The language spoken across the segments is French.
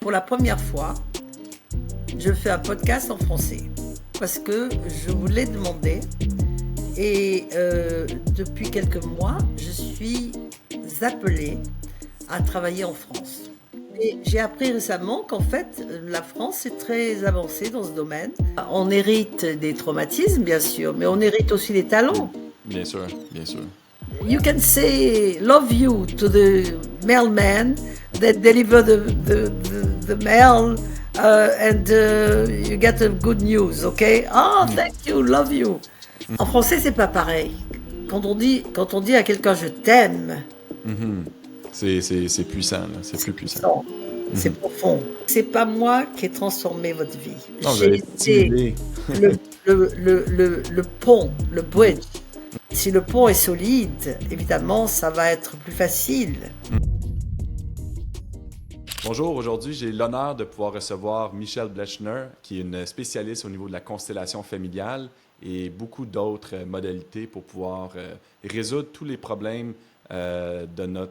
pour la première fois, je fais un podcast en français parce que je vous l'ai demandé et depuis quelques mois, je suis appelée à travailler en France. Et j'ai appris récemment qu'en fait, la France est très avancée dans ce domaine. On hérite des traumatismes, bien sûr, mais on hérite aussi des talents. Bien sûr, bien sûr. You can say love you to the mailman that deliver the mail and you get a good news, okay? Oh, thank you, love you. En français, c'est pas pareil. Quand on dit à quelqu'un je t'aime, C'est puissant, là. C'est plus c'est puissant. puissant, c'est profond. C'est pas moi qui ai transformé votre vie. Non, vous J'ai avez été stimulé. le pont, le bridge. Si le pont est solide, évidemment, ça va être plus facile. Bonjour, aujourd'hui, j'ai l'honneur de pouvoir recevoir Michelle Blechner, qui est une spécialiste au niveau de la constellation familiale et beaucoup d'autres modalités pour pouvoir résoudre tous les problèmes de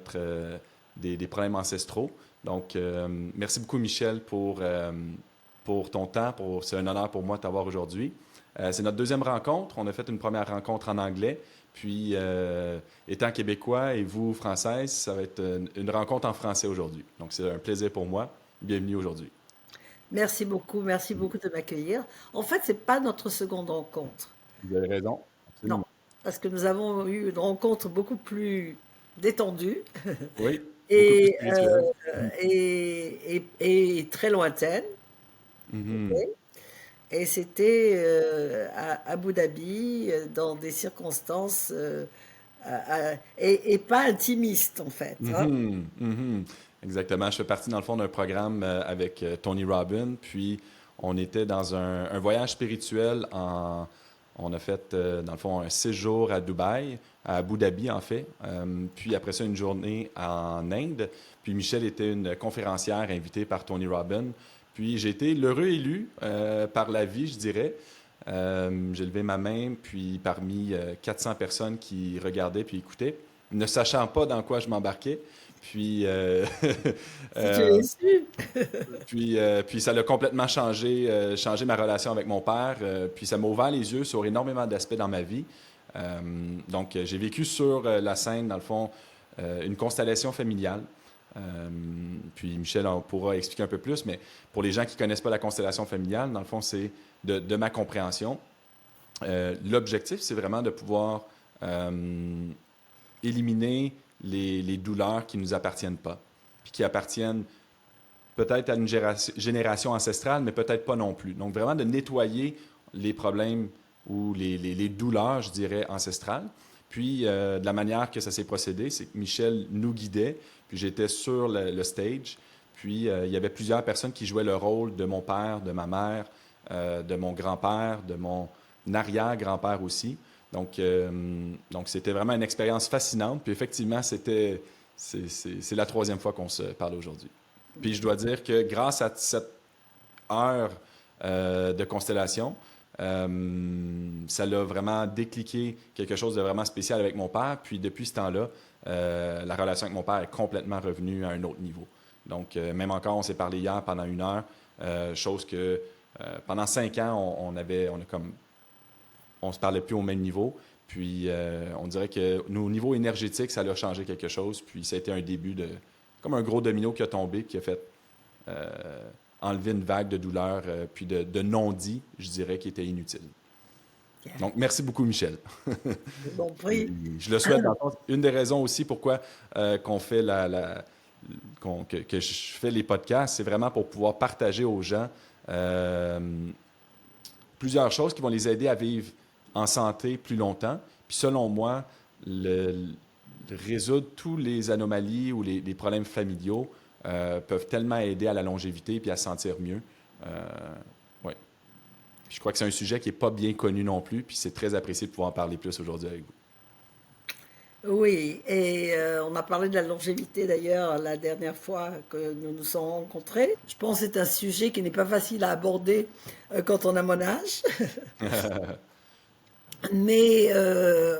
des problèmes ancestraux. Donc, merci beaucoup, Michelle, pour ton temps. C'est un honneur pour moi de t'avoir aujourd'hui. C'est notre deuxième rencontre. On a fait une première rencontre en anglais. Puis, étant québécois et vous, française, ça va être une rencontre en français aujourd'hui. Donc, c'est un plaisir pour moi. Bienvenue aujourd'hui. Merci beaucoup de m'accueillir. En fait, c'est pas notre seconde rencontre. Vous avez raison, Non, absolument. parce que nous avons eu une rencontre beaucoup plus détendue Oui, beaucoup plus et, spirituel. et très lointaine. Mhm. Ok. Et c'était à Abu Dhabi, dans des circonstances et pas intimistes en fait, hein. Mhm. Mhm. Exactement. Je fais partie, dans le fond, d'un programme avec Tony Robbins. Puis, on était dans un voyage spirituel On a fait, dans le fond, un séjour à Dubaï, à Abu Dhabi, en fait. Puis, après ça, une journée en Inde. Puis, Michelle était une conférencière invitée par Tony Robbins. Puis, j'ai été l'heureux élu par la vie, je dirais. J'ai levé ma main, puis parmi 400 personnes qui regardaient puis écoutaient, ne sachant pas dans quoi je m'embarquais. Puis, Si tu es euh, su. puis ça l'a complètement changé ma relation avec mon père. Puis ça m'a ouvert les yeux sur énormément d'aspects dans ma vie. Donc, j'ai vécu sur la scène, dans le fond, une constellation familiale. Euh, Puis Michel on pourra expliquer un peu plus, mais pour les gens qui ne connaissent pas la constellation familiale, dans le fond, c'est de ma compréhension. L'objectif, c'est vraiment de pouvoir éliminer les douleurs qui ne nous appartiennent pas, puis qui appartiennent peut-être à une génération ancestrale, mais peut-être pas non plus. Donc, vraiment de nettoyer les problèmes ou les douleurs, je dirais, ancestrales. Puis, de la manière que ça s'est procédé, c'est que Michel nous guidait, puis j'étais sur le stage, puis il y avait plusieurs personnes qui jouaient le rôle de mon père, de ma mère, de mon grand-père, de mon arrière-grand-père aussi. Donc, c'était vraiment une expérience fascinante. Puis effectivement, c'est la troisième fois qu'on se parle aujourd'hui. Puis je dois dire que grâce à cette heure de constellation, ça l'a vraiment décliqué quelque chose de vraiment spécial avec mon père. Puis depuis ce temps-là, la relation avec mon père est complètement revenue à un autre niveau. Donc, même encore, on s'est parlé hier pendant 1 heure, chose que pendant 5 ans, on se parlait plus au même niveau. Puis, on dirait que au niveau énergétique, ça a changé quelque chose. Puis, ça a été un début comme un gros domino qui a tombé, qui a fait euh, enlever une vague de douleur, puis de non-dit, je dirais, qui était inutile. Donc, merci beaucoup, Michel. Bon Puis, prix. je le souhaite. Dans le fond, une des raisons aussi pourquoi qu'on fait que je fais les podcasts, c'est vraiment pour pouvoir partager aux gens euh, plusieurs choses qui vont les aider à vivre en santé plus longtemps. Puis selon moi, résoudre tous les anomalies ou les problèmes familiaux peuvent tellement aider à la longévité puis à se sentir mieux. Euh, ouais. Je crois que c'est un sujet qui n'est pas bien connu non plus, puis c'est très apprécié de pouvoir en parler plus aujourd'hui avec vous. Oui, et on a parlé de la longévité d'ailleurs la dernière fois que nous nous sommes rencontrés. Je pense que c'est un sujet qui n'est pas facile à aborder quand on a mon âge, mais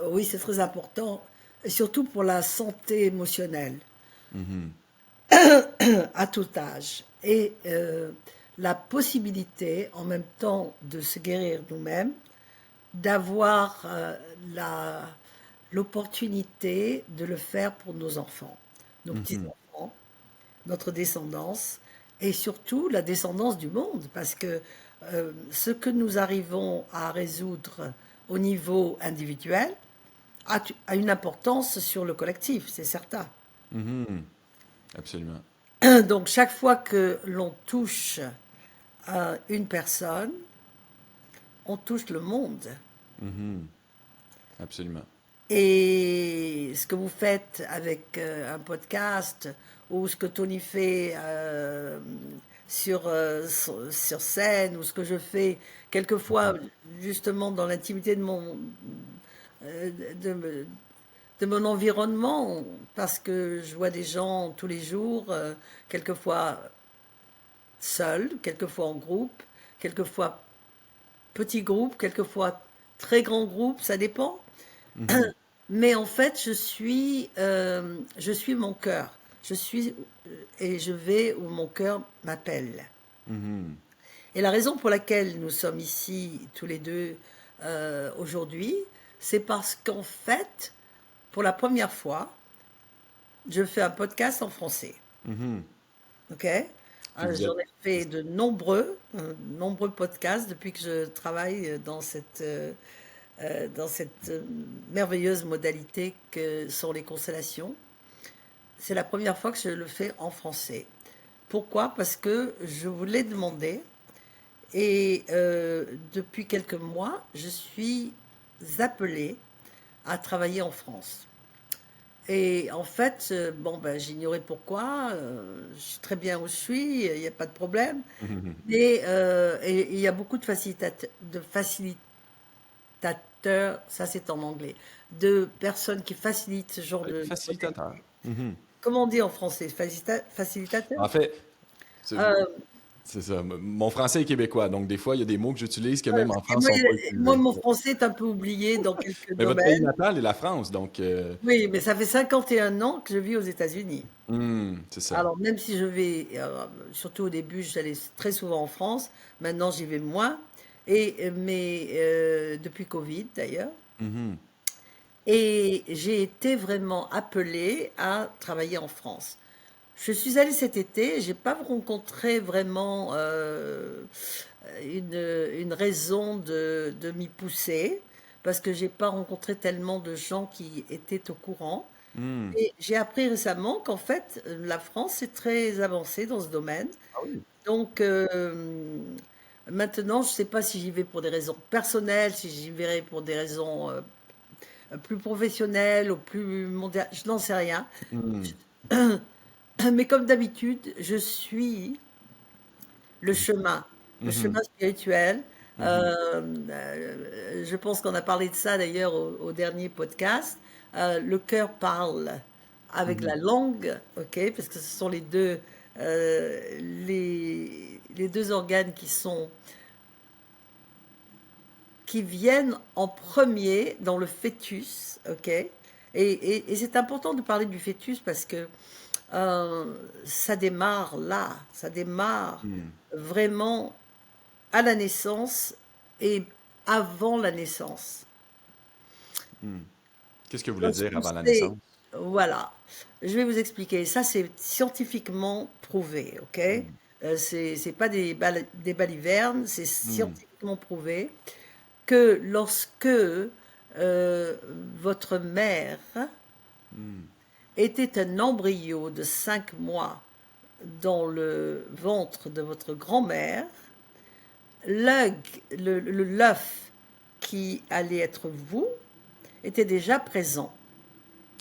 oui, c'est très important, et surtout pour la santé émotionnelle. Mhm. à tout âge. Et la possibilité, en même temps, de se guérir nous-mêmes, d'avoir l'opportunité de le faire pour nos enfants, nos Mhm. petits-enfants, notre descendance, et surtout la descendance du monde, parce que ce que nous arrivons à résoudre au niveau individuel a une importance sur le collectif, c'est certain. Mhm. Absolument. Donc chaque fois que l'on touche une personne, on touche le monde. Mhm. Absolument. Et ce que vous faites avec un podcast ou ce que Tony fait sur scène ou ce que je fais quelquefois justement dans l'intimité euh, de, me- de mon environnement parce que je vois des gens tous les jours, quelquefois seuls, quelquefois en groupe, quelquefois petits groupes, quelquefois très grands groupes, ça dépend. Mhm. Mais en fait, je suis mon cœur. Et je vais où mon cœur m'appelle. Mhm. Et la raison pour laquelle nous sommes ici tous les deux aujourd'hui, c'est parce qu'en fait, pour la première fois, je fais un podcast en français. Mhm. Ok? Puis vous J'en êtes. ai fait de nombreux podcasts depuis que je travaille dans cette merveilleuse modalité que sont les constellations. C'est la première fois que je le fais en français. Pourquoi? Parce que je vous l'ai demandé et depuis quelques mois, je suis appelée à travailler en France. Et en fait, bon, ben, j'ignorais pourquoi, je suis très bien où je suis, il n'y a pas de problème. Mhm. Et il y a beaucoup de facilitateurs, ça c'est en anglais, de personnes qui facilitent ce genre Oui, de modalité. facilitateur. Mhm. Comment on dit en français? Facilitateur? En fait, c'est Euh, c'est ça. Mon français est québécois, donc des fois, il y a des mots que j'utilise que même en et France sont pas moi, utilisés. mon français est un peu oublié dans quelques Mais votre pays domaines. natal est la France, donc Oui, mais ça fait 51 ans que je vis aux États-Unis. c'est ça. Alors, même si je vais, surtout au début, j'allais très souvent en France. Maintenant, j'y vais moins. Mais depuis Covid, d'ailleurs. Mhm. Et j'ai été vraiment appelée à travailler en France. Je suis allée cet été, j'ai pas rencontré vraiment une raison de m'y pousser, parce que j'ai pas rencontré tellement de gens qui étaient au courant. Mhm. Et j'ai appris récemment qu'en fait, la France est très avancée dans ce domaine. Ah oui. Donc maintenant, je ne sais pas si j'y vais pour des raisons personnelles, si j'y verrai pour des raisons plus professionnelles ou plus mondiales, je n'en sais rien. Mhm. Mais comme d'habitude, je suis le Mhm. chemin spirituel. Mhm. Je pense qu'on a parlé de ça d'ailleurs au dernier podcast. Le cœur parle avec la Mhm. langue, ok, parce que ce sont les deux organes qui viennent en premier dans le fœtus, ok. Et c'est important de parler du fœtus parce que euh, ça démarre là, ça démarre Mhm. vraiment à la naissance et avant la naissance. Mhm. Qu'est-ce que vous voulez dire Lorsqu'on avant la sait, naissance? voilà, je vais vous expliquer. Ça, c'est scientifiquement prouvé, ok? Mhm. C'est pas des balivernes, c'est Mhm. scientifiquement prouvé que lorsque votre mère Mhm. était un embryo de 5 mois dans le ventre de votre grand-mère, l'œuf l'œuf qui allait être vous était déjà présent.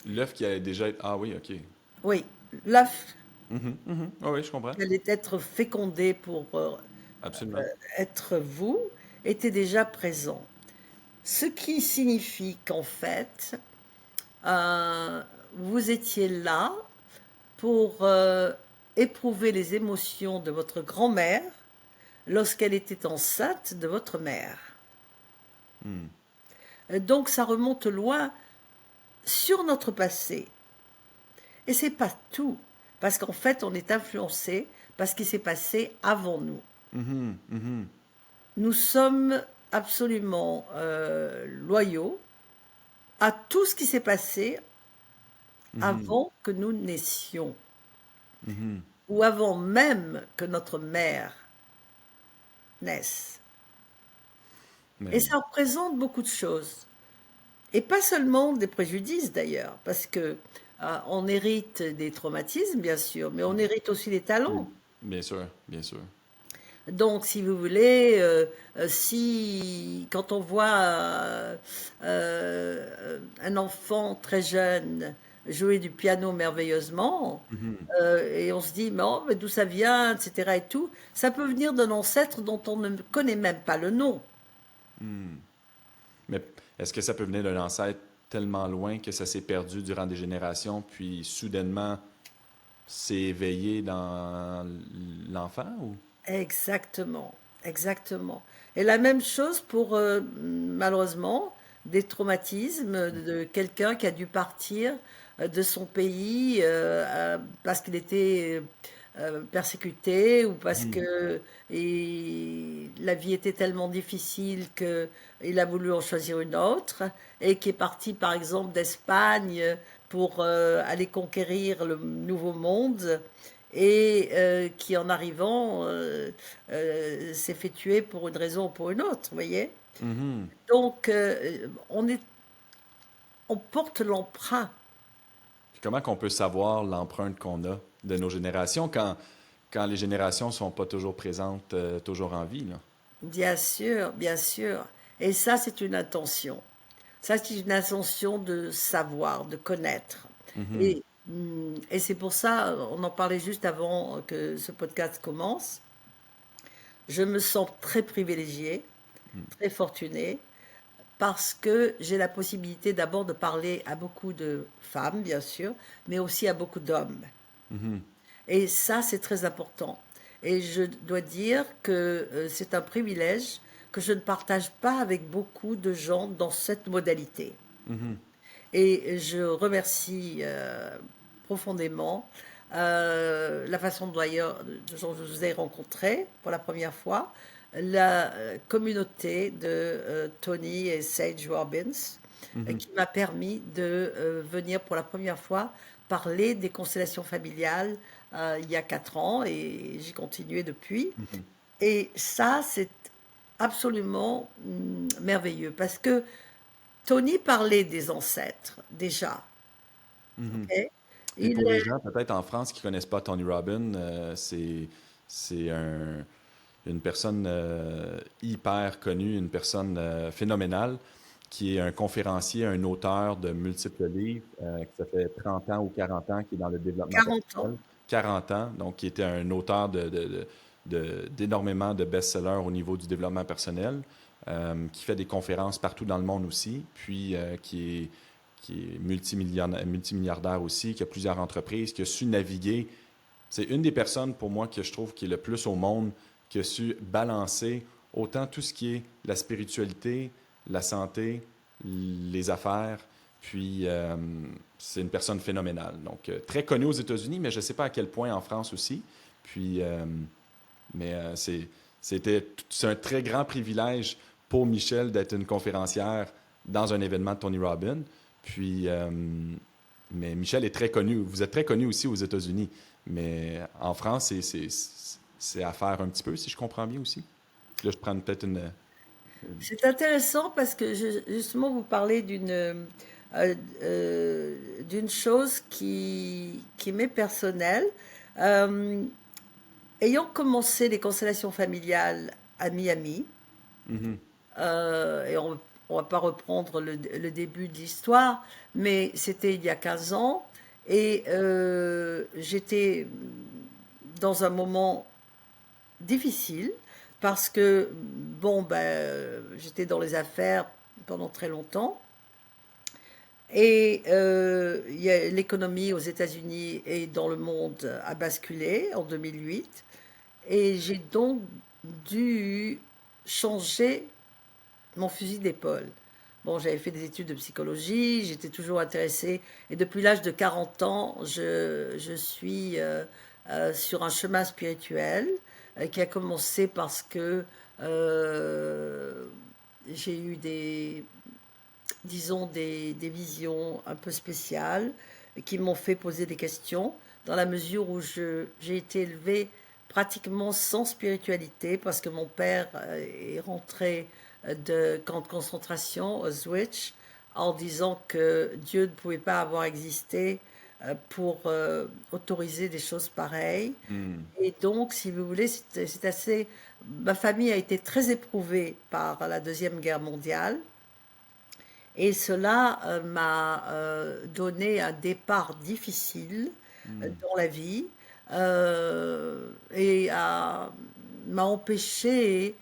L'œuf qui allait déjà être. Ah oui, ok. Oui, l'œuf Mhm. Mhm. Ah oui, je comprends. qui allait être fécondé pour Absolument. être vous était déjà présent. Ce qui signifie qu'en fait, euh, vous étiez là pour éprouver les émotions de votre grand-mère lorsqu'elle était enceinte de votre mère. Mhm. Donc ça remonte loin sur notre passé. Et c'est pas tout. parce qu'en fait, on est influencé par ce qui s'est passé avant nous. Mhm, mhm, Nous sommes absolument loyaux à tout ce qui s'est passé mhm, avant que nous naissions, mhm. ou avant même que notre mère naisse. Et Mais, ça représente beaucoup de choses. Et pas seulement des préjudices d'ailleurs, parce que on hérite des traumatismes, bien sûr, mais on hérite aussi des talents. oui, bien sûr, bien sûr. Donc, si vous voulez, si quand on voit un enfant très jeune jouer du piano merveilleusement, Mhm, et on se dit, mais, oh, mais d'où ça vient, etc. et tout, ça peut venir d'un ancêtre dont on ne connaît même pas le nom. mhm. Mais est-ce que ça peut venir d'un ancêtre tellement loin que ça s'est perdu durant des générations, puis soudainement s'est éveillé dans l'enfant ou? Exactement, exactement. Et la même chose pour, malheureusement, des traumatismes de quelqu'un qui a dû partir de son pays parce qu'il était persécuté ou parce Mhm, que la vie était tellement difficile qu'il a voulu en choisir une autre et qui est parti par exemple d'Espagne pour aller conquérir le nouveau monde et qui en arrivant s'est fait tuer pour une raison ou pour une autre, vous voyez. mhm. Donc on porte l'emprunt. Puis comment qu'on peut savoir l'empreinte qu'on a de nos générations quand les générations sont pas toujours présentes, toujours en vie, là? Bien sûr, bien sûr. Et ça, c'est une intention. Ça, c'est une intention de savoir, de connaître. Mhm, Et c'est pour ça, on en parlait juste avant que ce podcast commence. Je me sens très privilégiée, très fortunée, parce que j'ai la possibilité d'abord de parler à beaucoup de femmes, bien sûr, mais aussi à beaucoup d'hommes. mhm, Et ça, c'est très important. Et je dois dire que c'est un privilège que je ne partage pas avec beaucoup de gens dans cette modalité. mhm, Et je remercie profondément la façon d'ailleurs dont je vous ai rencontré pour la première fois, la communauté de Tony et Sage Robbins, mhm, qui m'a permis de venir pour la première fois parler des constellations familiales il y a 4 ans et j'ai continué depuis. mhm, Et ça, c'est absolument merveilleux parce que Tony parlait des ancêtres déjà. mhm. Ok. Puis Il pour les est gens peut-être en France qui connaissent pas Tony Robbins, c'est une personne hyper connue, une personne phénoménale, qui est un conférencier, un auteur de multiples livres, qui ça fait 30 ans ou 40 ans, qui est dans le développement 40 ans. personnel. 40 ans, donc qui était un auteur d'énormément de best-sellers au niveau du développement personnel, qui fait des conférences partout dans le monde aussi, puis qui est multimilliardaire aussi, qui a plusieurs entreprises, qui a su naviguer. C'est une des personnes pour moi que je trouve qui est le plus au monde, qui a su balancer autant tout ce qui est la spiritualité, la santé, les affaires. Puis c'est une personne phénoménale. Donc très connue aux États-Unis, mais je ne sais pas à quel point en France aussi. Puis, mais c'est un très grand privilège pour Michel d'être une conférencière dans un événement de Tony Robbins. Puis, mais Michel est très connu. Vous êtes très connu aussi aux États-Unis. Mais en France, c'est à faire un petit peu, si je comprends bien aussi. Là, je prends peut-être C'est intéressant parce que justement, vous parlez d'une chose qui m'est personnelle. Euh, Ayant commencé les constellations familiales à Miami, Mhm, et on ne va pas reprendre le début de l'histoire, mais c'était il y a 15 ans, et j'étais dans un moment difficile parce que, bon, ben, j'étais dans les affaires pendant très longtemps. Et l'économie aux États-Unis et dans le monde a basculé en 2008. Et j'ai donc dû changer mon fusil d'épaule. bon, j'avais fait des études de psychologie, j'étais toujours intéressée. Et depuis l'âge de 40 ans, je suis sur un chemin spirituel qui a commencé parce que euh, j'ai eu disons, des visions un peu spéciales qui m'ont fait poser des questions dans la mesure où j'ai été élevée pratiquement sans spiritualité parce que mon père est rentré de camp de concentration, Auschwitz, en disant que Dieu ne pouvait pas avoir existé pour autoriser des choses pareilles. Hmm. Et donc, si vous voulez, c'est assez... Ma famille a été très éprouvée par la Deuxième Guerre mondiale. Et cela m'a donné un départ difficile Hmm. dans la vie et m'a empêché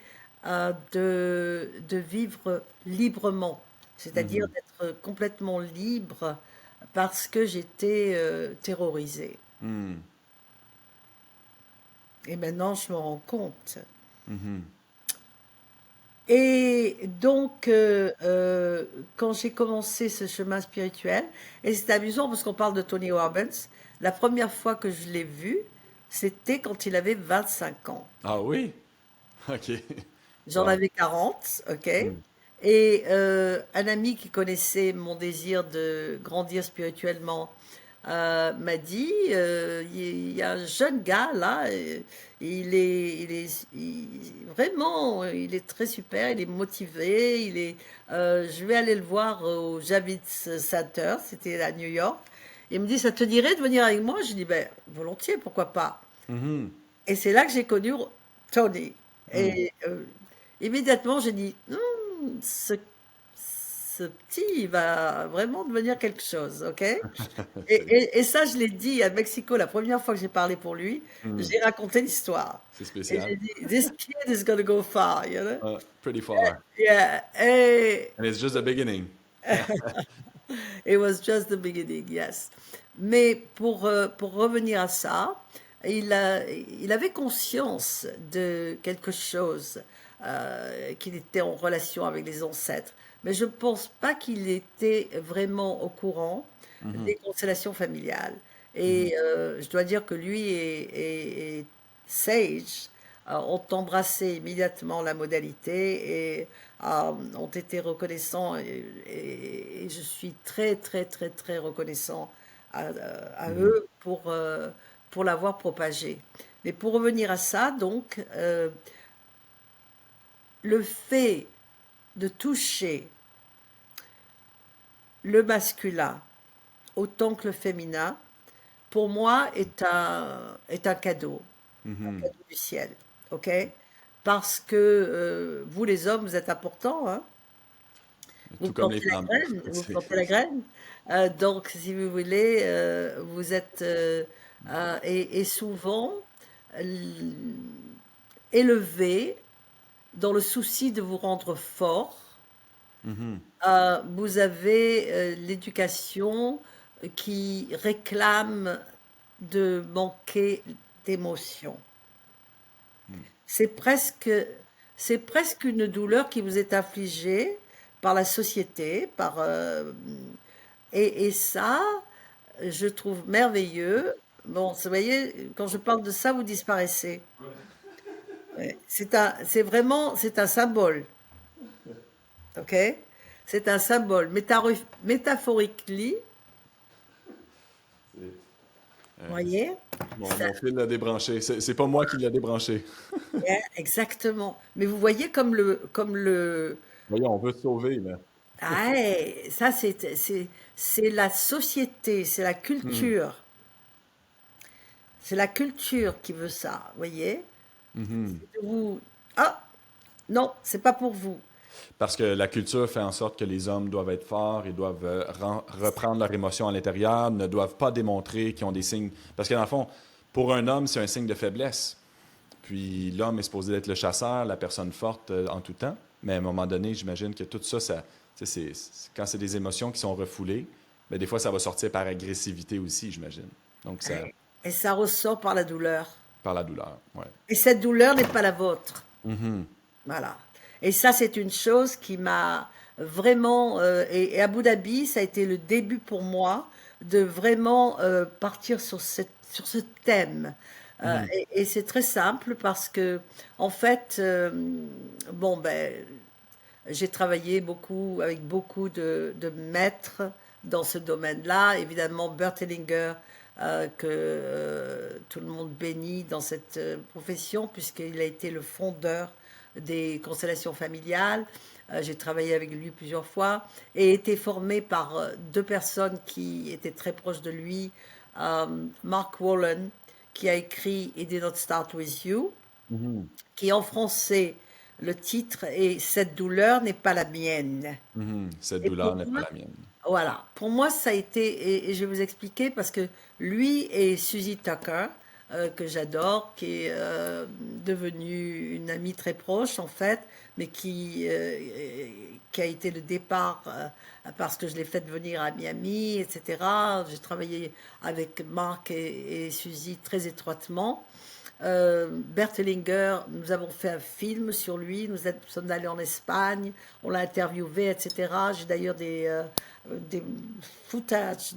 de vivre librement, c'est-à-dire Mhm. d'être complètement libre parce que j'étais terrorisée. Hmm. Et maintenant, je me rends compte. Mhm. Et donc, quand j'ai commencé ce chemin spirituel, et c'est amusant parce qu'on parle de Tony Robbins, la première fois que je l'ai vu, c'était quand il avait 25 ans. Ah oui? OK. J'en Wow. avais 40, ok? Hmm. Et un ami qui connaissait mon désir de grandir spirituellement m'a dit, il y a un jeune gars là, vraiment, il est très super, il est motivé, je vais aller le voir au Javits Center, c'était à New York. Il me dit, ça te dirait de venir avec moi? Je dis, ben, volontiers, pourquoi pas? Mhm. Et c'est là que j'ai connu Tony. Hmm. Et immédiatement, j'ai dit, ce petit, il va vraiment devenir quelque chose, ok? C'est Et ça, je l'ai dit à Mexico la première fois que j'ai parlé pour lui. hmm. J'ai raconté l'histoire. C'est Et j'ai spécial. dit, this kid is gonna go far, you know? Pretty far. Yeah, et And it's just the beginning. it was just the beginning, yes. Mais pour revenir à ça, il avait conscience de quelque chose, qu'il était en relation avec les ancêtres. Mais je ne pense pas qu'il était vraiment au courant Mhm. des constellations familiales. Mhm. Et je dois dire que lui et Sage ont embrassé immédiatement la modalité et ont été reconnaissants et je suis très très très très reconnaissant à Mhm. eux pour l'avoir propagé. Mais pour revenir à ça, donc, le fait de toucher le masculin autant que le féminin, pour moi, est un Mhm. cadeau du ciel, ok? Parce que vous, les hommes, vous êtes importants, hein? Vous Tout comme les plantez la femmes. graine, vous C'est- plantez la graine. Donc, si vous voulez, vous êtes et souvent l- élevé dans le souci de vous rendre fort. Mhm. Vous avez l'éducation qui réclame de manquer d'émotion. Mhm. C'est presque, c'est presque une douleur qui vous est infligée par la société, et ça, je trouve merveilleux. Bon, vous voyez, quand je parle de ça, vous disparaissez. Ouais. C'est vraiment, c'est un symbole, ok? C'est un symbole. Métaphoriquement, Euh, voyez? Ça, mon fil l'a débranché. C'est pas moi qui l'ai débranché. ouais, exactement. Mais vous voyez comme le, Voyons, on veut se sauver, là. ah, ouais, ça c'est la société, Hmm. c'est la culture qui veut ça, vous voyez? Mhm. Vous, ah, non, c'est pas pour vous. Parce que la culture fait en sorte que les hommes doivent être forts et doivent reprendre leur émotion à l'intérieur, ne doivent pas démontrer qu'ils ont des signes. Parce que dans le fond, pour un homme, c'est un signe de faiblesse. Puis l'homme est supposé être le chasseur, la personne forte en tout temps. Mais à un moment donné, j'imagine que tout ça, tu sais, quand c'est des émotions qui sont refoulées, ben, des fois, ça va sortir par agressivité aussi, j'imagine. Donc, ça, Ouais. Et ça ressort par la douleur. par la douleur. Ouais. Et cette douleur n'est pas la vôtre. Mhm. Voilà. Et ça, c'est une chose qui m'a vraiment, et Abu Dhabi, ça a été le début pour moi de vraiment partir sur ce thème. Mhm. Et c'est très simple parce que, en fait, bon, ben, j'ai travaillé beaucoup avec beaucoup de maîtres dans ce domaine-là. Évidemment, Bert Hellinger, que tout le monde bénit dans cette profession, puisqu'il a été le fondeur des constellations familiales. J'ai travaillé avec lui plusieurs fois et été formé par deux personnes qui étaient très proches de lui. Euh, Mark Wallen, qui a écrit It Did Not Start With You, Mhm. qui en français, le titre est Cette douleur n'est pas la mienne. Mhm. Cette Et douleur pour n'est pas moi, la mienne. voilà, pour moi, ça a été, et je vais vous expliquer, parce que lui et Susie Tucker, que j'adore, qui est devenue une amie très proche en fait, mais qui a été le départ parce que je l'ai fait venir à Miami, etc. J'ai travaillé avec Marc et Suzy très étroitement. Bert Hellinger, nous avons fait un film sur lui, sommes allés en Espagne, on l'a interviewé, etc. J'ai d'ailleurs des footages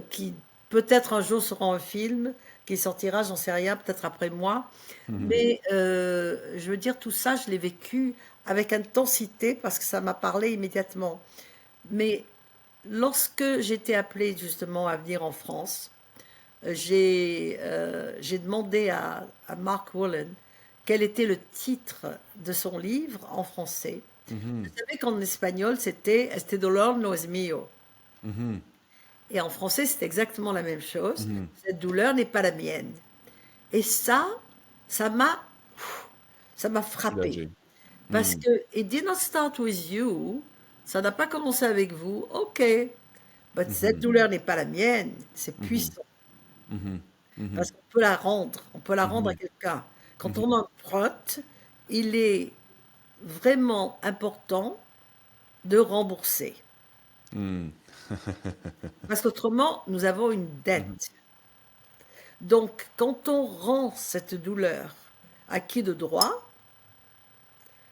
qui peut-être un jour seront un film qui sortira, j'en sais rien, peut-être après moi. Mhm. Mais je veux dire, tout ça, je l'ai vécu avec intensité parce que ça m'a parlé immédiatement. Mais lorsque j'étais appelée justement à venir en France, j'ai demandé à Mark Wallen quel était le titre de son livre en français. Je Mhm. savais qu'en espagnol, c'était Este dolor no es mío. Mhm. Et en français, c'est exactement la même chose. Mhm. Cette douleur n'est pas la mienne. Et ça m'a, ça m'a frappé. Soulagé. Parce Mhm. que It did not start with you. Ça n'a pas commencé avec vous. OK. Mais cette Mhm. douleur n'est pas la mienne. C'est Mhm. puissant. Mhm. Mhm. Parce qu'on peut la rendre. On peut la rendre à Mhm. quelqu'un. Quand Mhm. on emprunte, il est vraiment important de rembourser. Mhm. Parce qu'autrement, nous avons une Mhm. dette. Donc, quand on rend cette douleur à qui de droit,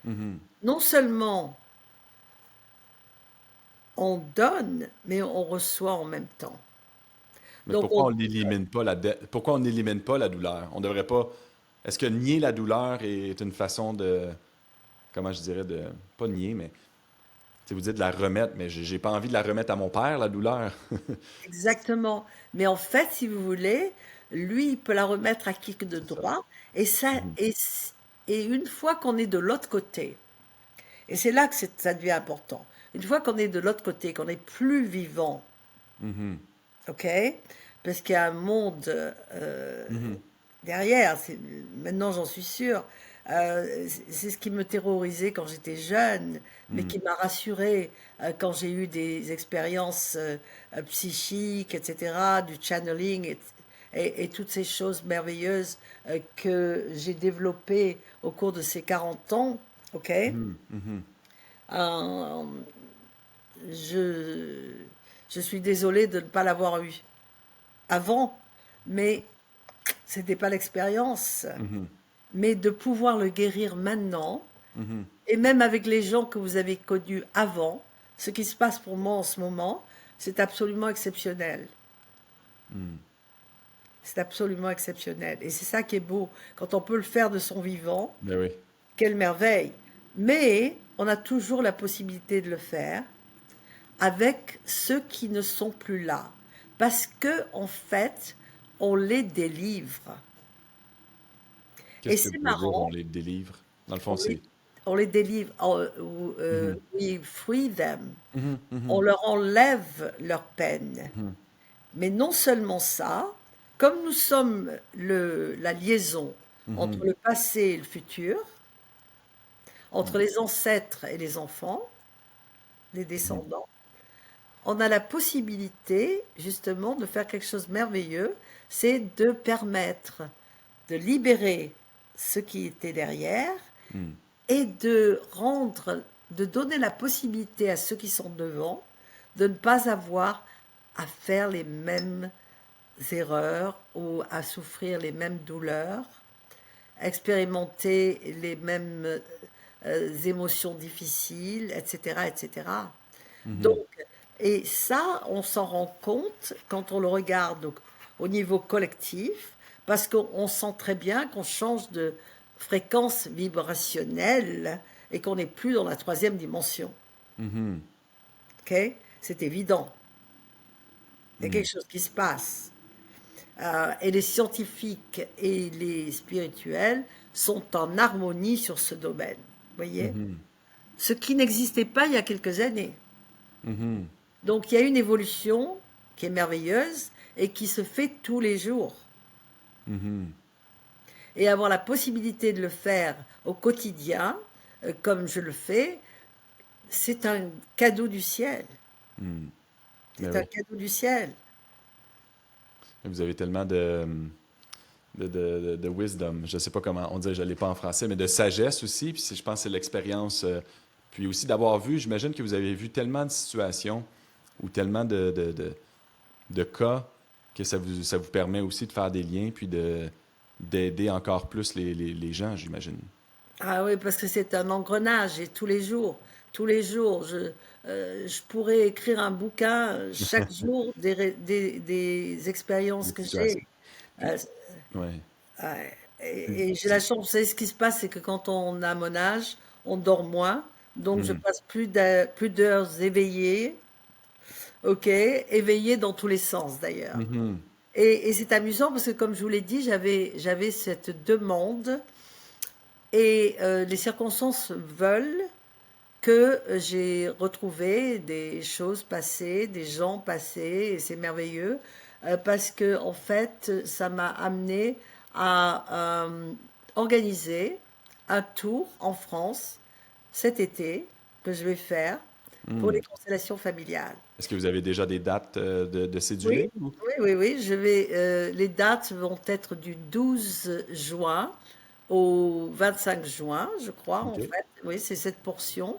Mhm. non seulement on donne, mais on reçoit en même temps. Mais Donc, pourquoi on n'élimine pas pourquoi on n'élimine pas la douleur? On devrait pas. Est-ce que nier la douleur est une façon de, comment je dirais, de, pas nier, mais, si vous dites de la remettre, mais j'ai pas envie de la remettre à mon père, la douleur. exactement. Mais en fait, si vous voulez, lui, il peut la remettre à qui que de C'est ça. droit. Et ça, Mhm. et une fois qu'on est de l'autre côté, et c'est là que ça devient important. Une fois qu'on est de l'autre côté, qu'on n'est plus vivant, Mhm. ok? Parce qu'il y a un monde Mhm. derrière. Maintenant, j'en suis sûre. C'est ce qui me terrorisait quand j'étais jeune, mais Mhm. qui m'a rassurée quand j'ai eu des expériences psychiques, etc., du channeling et toutes ces choses merveilleuses que j'ai développées au cours de ces 40 ans. Ok? Mhm. Mhm. Euh, je, je suis désolée de ne pas l'avoir eu avant, mais c'était pas l'expérience. Mhm. Mais de pouvoir le guérir maintenant, Mhm. et même avec les gens que vous avez connus avant, ce qui se passe pour moi en ce moment, c'est absolument exceptionnel. Mhm. C'est absolument exceptionnel. Et c'est ça qui est beau. Quand on peut le faire de son vivant, Ben oui. quelle merveille. Mais on a toujours la possibilité de le faire avec ceux qui ne sont plus là. Parce que, en fait, on les délivre. Et Qu'est-ce que c'est vous voulez dire, on marrant, les délivre? Dans le fond, on les, c'est. on les délivre, Mhm. we free them. Mhm. On Mhm. leur enlève leur peine. Mhm. Mais non seulement ça, comme nous sommes la liaison entre Mhm. le passé et le futur, entre Mhm. les ancêtres et les enfants, les Mhm. descendants, on a la possibilité justement de faire quelque chose de merveilleux, c'est de permettre de libérer ce qui était derrière Mhm. et de donner la possibilité à ceux qui sont devant de ne pas avoir à faire les mêmes erreurs ou à souffrir les mêmes douleurs, expérimenter les mêmes émotions difficiles, etc., etc. Mhm. Donc, et ça, on s'en rend compte quand on le regarde au niveau collectif, parce qu'on sent très bien qu'on change de fréquence vibrationnelle et qu'on n'est plus dans la troisième dimension. Mhm. Ok? C'est évident. Il y a Mhm. quelque chose qui se passe. Et les scientifiques et les spirituels sont en harmonie sur ce domaine. Vous voyez? Mhm. Ce qui n'existait pas il y a quelques années. Mhm. Donc il y a une évolution qui est merveilleuse et qui se fait tous les jours. Mhm. Et avoir la possibilité de le faire au quotidien, comme je le fais, c'est un cadeau du ciel. Mhm. Ben C'est un oui. cadeau du ciel. Vous avez tellement de wisdom. Je sais pas comment on dit, je l'ai pas en français, mais de sagesse aussi. Puis je pense que c'est l'expérience. Puis aussi d'avoir vu, j'imagine que vous avez vu tellement de situations ou tellement de cas que ça vous permet aussi de faire des liens puis d'aider encore plus les gens, j'imagine. Ah oui, parce que c'est un engrenage et tous les jours, je pourrais écrire un bouquin chaque jour des expériences Des que situations. j'ai. Puis, Euh, ouais. et j'ai la chance, vous savez ce qui se passe, c'est que quand on a mon âge, on dort moins, donc je Mhm. passe plus d'heures éveillées, ok, éveillées dans tous les sens d'ailleurs. Mhm. Et c'est amusant parce que comme je vous l'ai dit, j'avais cette demande et les circonstances veulent que j'ai retrouvé des choses passées, des gens passés, et c'est merveilleux, parce que en fait, ça m'a amené à organiser un tour en France cet été que je vais faire pour les Mhm. constellations familiales. Est-ce que vous avez déjà des dates de Oui, cédulés? Ou? oui, les dates vont être du 12 juin au 25 juin, je crois, en OK. fait. Oui, c'est cette portion.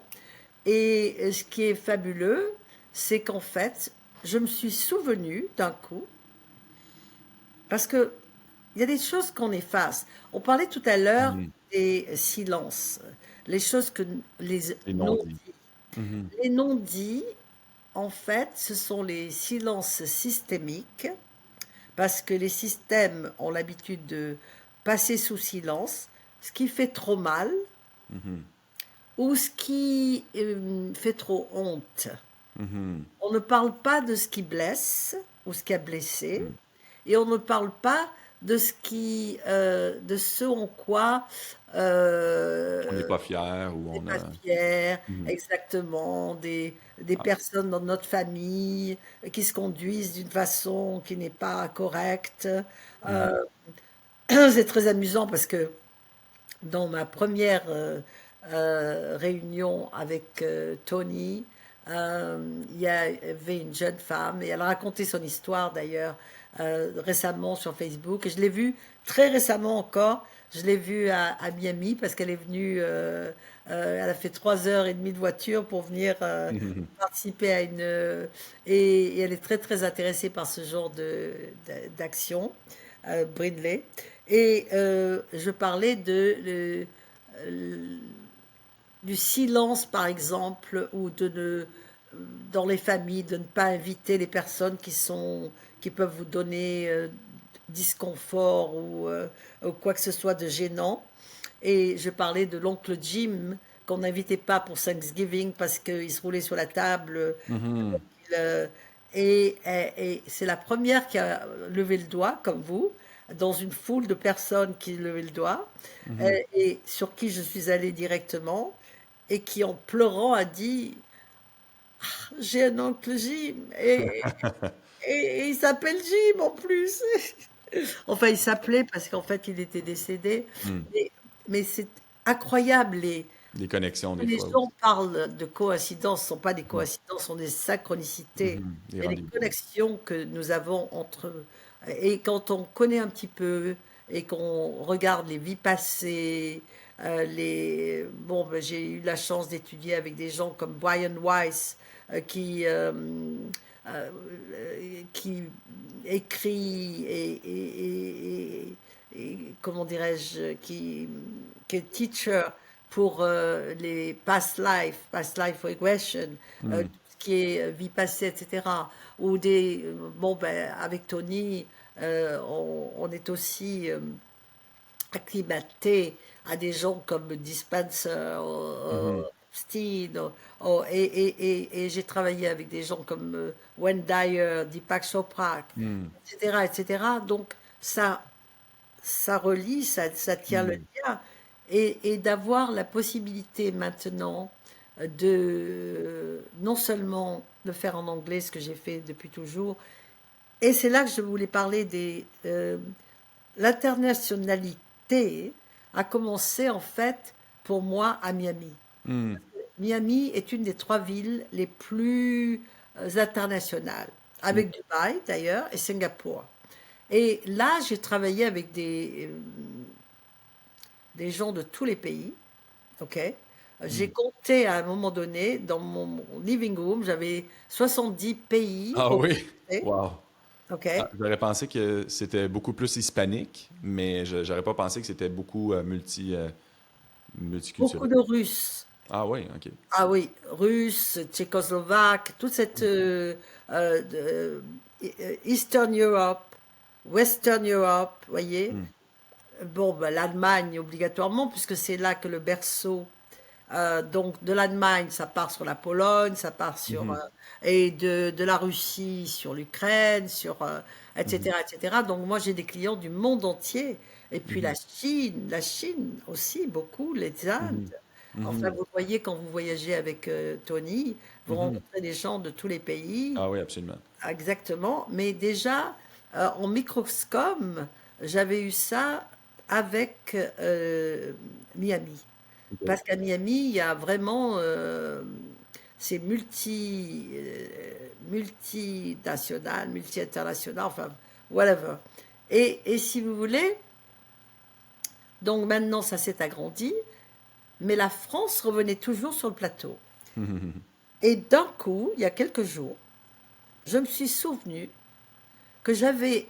Et ce qui est fabuleux, c'est qu'en fait, je me suis souvenue d'un coup, parce que il y a des choses qu'on efface. On parlait tout à l'heure Mhm. des silences, les choses que les Les non-dits. non-dits. Mhm. Les non-dits, en fait, ce sont les silences systémiques, parce que les systèmes ont l'habitude de passer sous silence, ce qui fait trop mal Mhm. ou ce qui fait trop honte. Mhm. On ne parle pas de ce qui blesse ou ce qui a blessé, Mhm. et on ne parle pas de ce en quoi On n'est euh, pas fiers ou on n'est on pas a. fier, Mhm. exactement, des Ah. personnes dans notre famille qui se conduisent d'une façon qui n'est pas correcte. Mhm. Euh, c'est très amusant parce que dans ma première réunion avec Tony, il y avait une jeune femme et elle a raconté son histoire d'ailleurs récemment sur Facebook. Et je l'ai vue très récemment encore. Je l'ai vue à Miami parce qu'elle est venue, elle a fait 3 heures et demie de voiture pour venir Mhm. participer à et elle est très très intéressée par ce genre d'action, Brindley. Et je parlais euh, du silence, par exemple, ou dans les familles, de ne pas inviter les personnes qui peuvent vous donner disconfort ou quoi que ce soit de gênant. Et je parlais de l'oncle Jim qu'on n'invitait pas pour Thanksgiving parce qu'il se roulait sur la table. Mhm. euh, et c'est la première qui a levé le doigt, comme vous, dans une foule de personnes qui levaient le doigt, Mhm. et sur qui je suis allée directement, et qui, en pleurant, a dit: J'ai un oncle Jim, et il s'appelle Jim en plus. Enfin, il s'appelait parce qu'en fait, il était décédé. Mhm. Mais, mais c'est incroyable, Des connexions, des les fois gens aussi. parlent de coïncidences, ce ne sont pas des Mhm. coïncidences, ce sont des synchronicités. Mhm. Des Il y a des rendez-vous. connexions que nous avons entre. Et quand on connaît un petit peu et qu'on regarde les vies passées, bon, ben, j'ai eu la chance d'étudier avec des gens comme Brian Weiss, euh, qui écrit comment dirais-je, qui est teacher pour les past life regression, tout ce qui est vie passée, etc. Ou bon, ben, avec Tony, on est aussi acclimaté à des gens comme Dispenser, Mhm. Steen, et j'ai travaillé avec des gens comme Wayne Dyer, Deepak Chopra, Mhm. etc., etc. Donc, ça, ça relie, ça tient le Mhm. lien. Et d'avoir la possibilité maintenant de non seulement le faire en anglais, ce que j'ai fait depuis toujours, et c'est là que je voulais parler l'internationalité a commencé en fait pour moi à Miami. Mhm. Miami est une des trois villes les plus internationales, Mhm. avec Dubaï d'ailleurs et Singapour. Et là, j'ai travaillé avec des gens de tous les pays, ok? J'ai Mhm. compté à un moment donné, dans mon living room, j'avais 70 pays Ah oui? représentés, Wow. ok? Ah, j'aurais pensé que c'était beaucoup plus hispanique, mais j'aurais pas pensé que c'était beaucoup Beaucoup multiculturel. de Russes. Ah oui, ok. Ah oui, Russes, Tchécoslovaques, toute cette Eastern Europe, Western Europe, voyez? Mhm. Bon, ben, l'Allemagne obligatoirement, puisque c'est là que le berceau. Donc de l'Allemagne, ça part sur la Pologne, ça part sur Mhm. et de la Russie sur l'Ukraine, sur Mhm. etc., etc. Donc moi j'ai des clients du monde entier. Et puis Mhm. La Chine aussi beaucoup, les Indes. Mhm. Enfin, Mhm. vous voyez quand vous voyagez avec Tony, vous Mhm. rencontrez des gens de tous les pays, Ah oui, absolument. exactement. Mais déjà en microscope, j'avais eu ça avec Miami. Ok. Parce qu'à Miami, il y a vraiment, c'est multinational, multi-international, enfin, whatever. Et si vous voulez, donc maintenant ça s'est agrandi, mais la France revenait toujours sur le plateau. Mhm. Et d'un coup, il y a quelques jours, je me suis souvenu que j'avais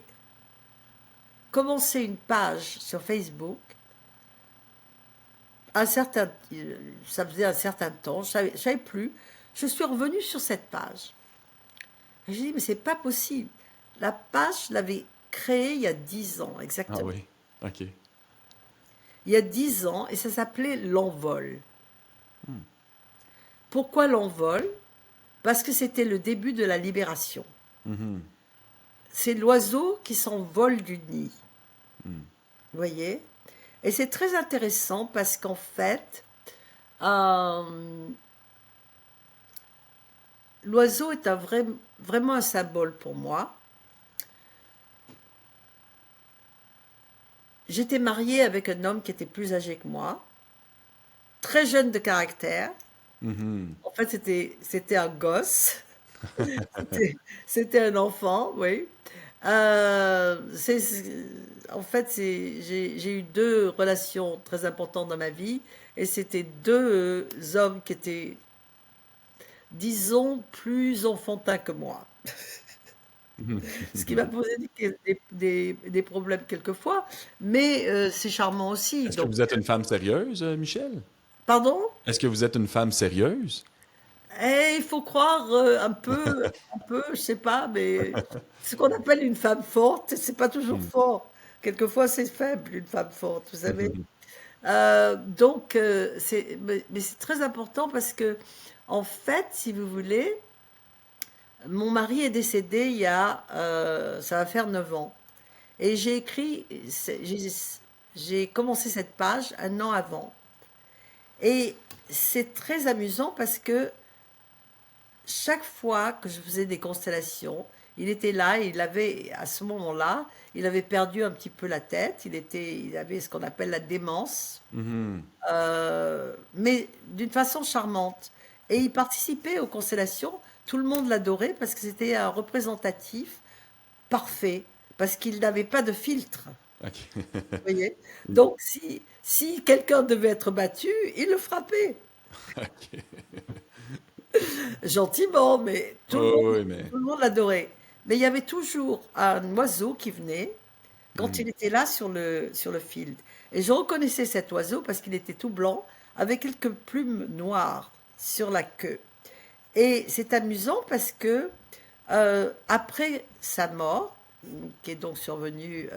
commencé une page sur Facebook, un certain, ça faisait un certain temps, je savais plus, je suis revenue sur cette page. Et j'ai dit, mais c'est pas possible. La page, je l'avais créée il y a 10 ans, Ah exactement. oui, ok. Il y a 10 ans, et ça s'appelait L'Envol. Hmm. Pourquoi l'envol? Parce que c'était le début de la libération. Mhm. C'est l'oiseau qui s'envole du nid, Hmm. vous voyez? Et c'est très intéressant parce qu'en fait, euh, l'oiseau est vraiment un symbole pour moi. J'étais mariée avec un homme qui était plus âgé que moi, très jeune de caractère. Mhm. En fait, c'était un gosse. C'était un enfant, oui. En fait, j'ai eu deux relations très importantes dans ma vie et c'était deux hommes qui étaient, disons, plus enfantins que moi. Ce qui m'a Mhm. posé des problèmes quelquefois, mais c'est charmant aussi. Est-ce que Donc, vous êtes une femme sérieuse, Michel? pardon? Est-ce que vous êtes une femme sérieuse? Il faut croire un peu, je sais pas, mais ce qu'on appelle une femme forte, c'est pas toujours Hmm. fort. Quelquefois, c'est faible, une femme forte, vous savez. Mhm. Donc, mais c'est très important parce que, en fait, si vous voulez, mon mari est décédé ça va faire 9 ans. Et j'ai commencé cette page un an avant. Et c'est très amusant parce que chaque fois que je faisais des constellations, il était là, à ce moment-là, il avait perdu un petit peu la tête, il avait ce qu'on appelle la démence, Mhm. mais d'une façon charmante. Et il participait aux constellations, tout le monde l'adorait parce que c'était un représentatif parfait, parce qu'il n'avait pas de filtre, Ok. vous voyez. Donc si quelqu'un devait être battu, il le frappait. Ok. Gentiment, mais Oh, oui, mais. tout le monde l'adorait. Mais il y avait toujours un oiseau qui venait quand Mhm. il était là sur le field. Et je reconnaissais cet oiseau parce qu'il était tout blanc, avec quelques plumes noires sur la queue. Et c'est amusant parce que après sa mort, qui est donc survenue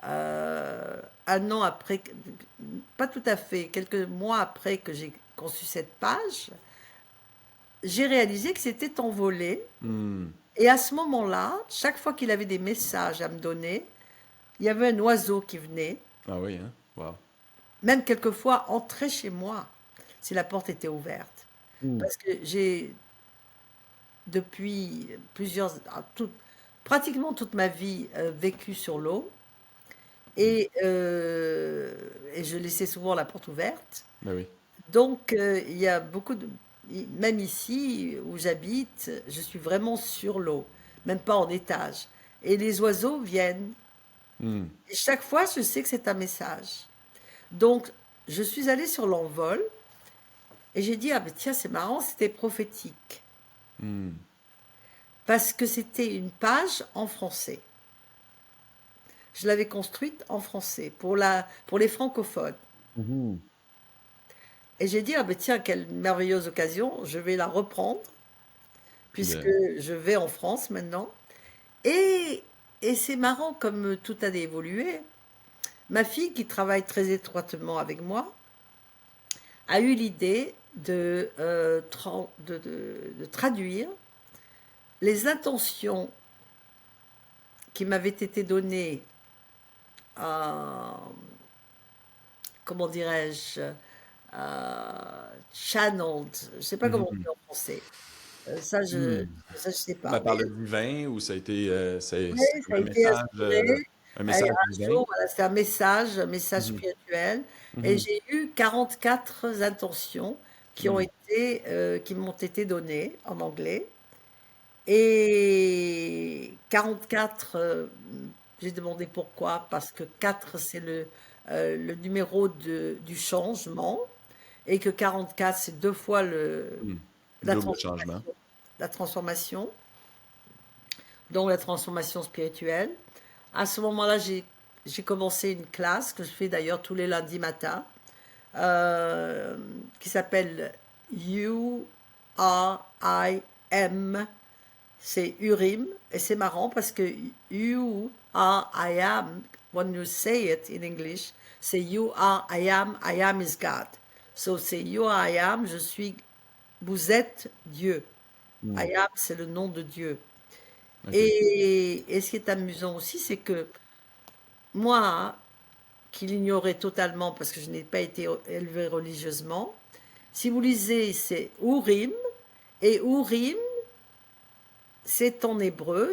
1 an après, pas tout à fait, quelques mois après que j'ai conçu cette page, j'ai réalisé que c'était envolé. Hmm. Et à ce moment-là, chaque fois qu'il avait des messages à me donner, il y avait un oiseau qui venait, Ah oui, hein? Wow. même quelquefois entrer chez moi si la porte était ouverte. Mm. Parce que j'ai, depuis pratiquement toute ma vie, vécu sur l'eau. Et je laissais souvent la porte ouverte. Ben oui. Donc, il y a beaucoup de... Même ici où j'habite, je suis vraiment sur l'eau, même pas en étage. Et les oiseaux viennent. Hmm. Et chaque fois, je sais que c'est un message. Donc, je suis allée sur l'envol et j'ai dit, ah ben tiens, c'est marrant, c'était prophétique. Hmm. Parce que c'était une page en français. Je l'avais construite en français pour les francophones. Mhm. Et j'ai dit, ah ben tiens, quelle merveilleuse occasion, je vais la reprendre, Puis puisque je vais en France maintenant. Et, et c'est marrant comme tout a évolué. Ma fille, qui travaille très étroitement avec moi, a eu l'idée de traduire les intentions qui m'avaient été données, comment dirais-je, channeled, je ne sais pas comment on dit Mhm. en français. Ça, je Hmm. ça, je sais pas. Ben, par Mais le divin, ou ça a été ouais, c'est ça a un été message, inspiré. un Et message un divin? jour, voilà, c'est un message Mhm. spirituel. Et Mhm. j'ai eu 44 intentions Hmm. qui m'ont été données en anglais. Et 44, j'ai demandé pourquoi, parce que 4 c'est le numéro du changement, et que 44, c'est 2 fois Hmm. la Double changement. transformation, la transformation, donc la transformation spirituelle. À ce moment-là, j'ai commencé une classe que je fais d'ailleurs tous les lundis matins, qui s'appelle You R I M. C'est Urim, et c'est marrant parce que You are I am, when you say it in English, c'est You are I am is God. So c'est You are I am, je suis, vous êtes Dieu. Mm. I am, c'est le nom de Dieu. OK. Et ce qui est amusant aussi, c'est que moi, qui l'ignorais totalement parce que je n'ai pas été élevée religieusement, si vous lisez, c'est Urim, et Urim, c'est en hébreu,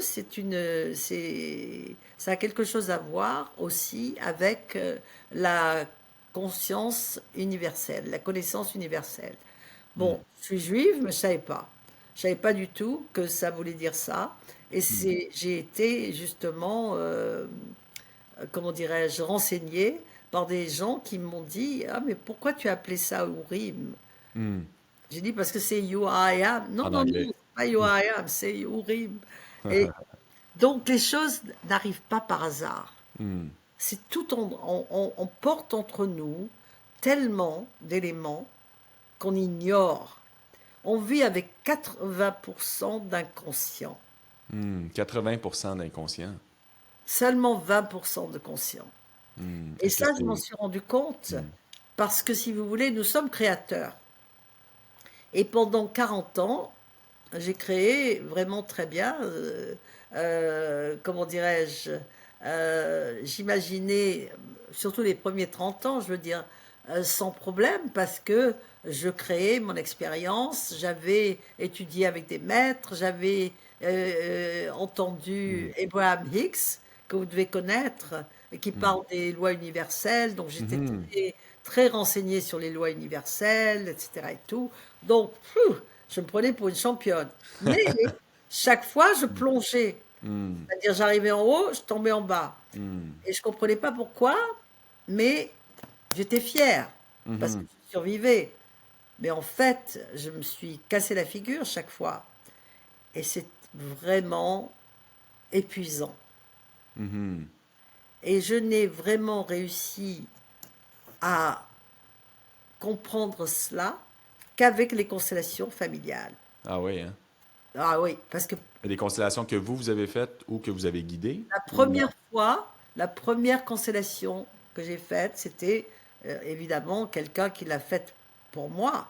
ça a quelque chose à voir aussi avec la conscience universelle, la connaissance universelle. Hmm. Bon, je suis juive, mais je savais pas. Je savais pas du tout que ça voulait dire ça. Et Hmm. j'ai été justement, comment dirais-je, renseignée par des gens qui m'ont dit, ah mais pourquoi tu as appelé ça Urim? Hmm. J'ai dit parce que c'est You I Am. Non, En non, non, anglais. c'est pas You Hmm. I Am, c'est Urim. Et donc les choses n'arrivent pas par hasard. Hmm. C'est tout on porte entre nous tellement d'éléments qu'on ignore. On vit avec 80% d'inconscient, Hmm. 80% d'inconscient. seulement 20% de conscient. Hmm. Et Est-ce que ça, je m'en c'est... suis rendu compte Hmm. parce que si vous voulez, nous sommes créateurs. Et pendant 40 ans, j'ai créé vraiment très bien, comment dirais-je, j'imaginais, surtout les premiers 30 ans, je veux dire, sans problème, parce que je créais mon expérience, j'avais étudié avec des maîtres, j'avais Hmm. entendu Abraham Hicks, que vous devez connaître, qui Hmm. parle des lois universelles, donc j'étais Mhm. très renseignée sur les lois universelles, etc. et tout. Donc, pfff, je me prenais pour une championne. Mais chaque fois, je plongeais. Hmm. C'est-à-dire, j'arrivais en haut, je tombais en bas. Hmm. Et je ne comprenais pas pourquoi, mais j'étais fière parce que Mhm. je survivais. Mais en fait, je me suis cassé la figure chaque fois. Et c'est vraiment épuisant. Et je n'ai vraiment réussi à comprendre cela qu'avec les constellations familiales. Ah oui, hein? Ah oui, parce que Et des constellations que vous avez faites ou que vous avez guidées? la Ou... première fois, la première constellation que j'ai faite, c'était évidemment quelqu'un qui l'a faite pour moi.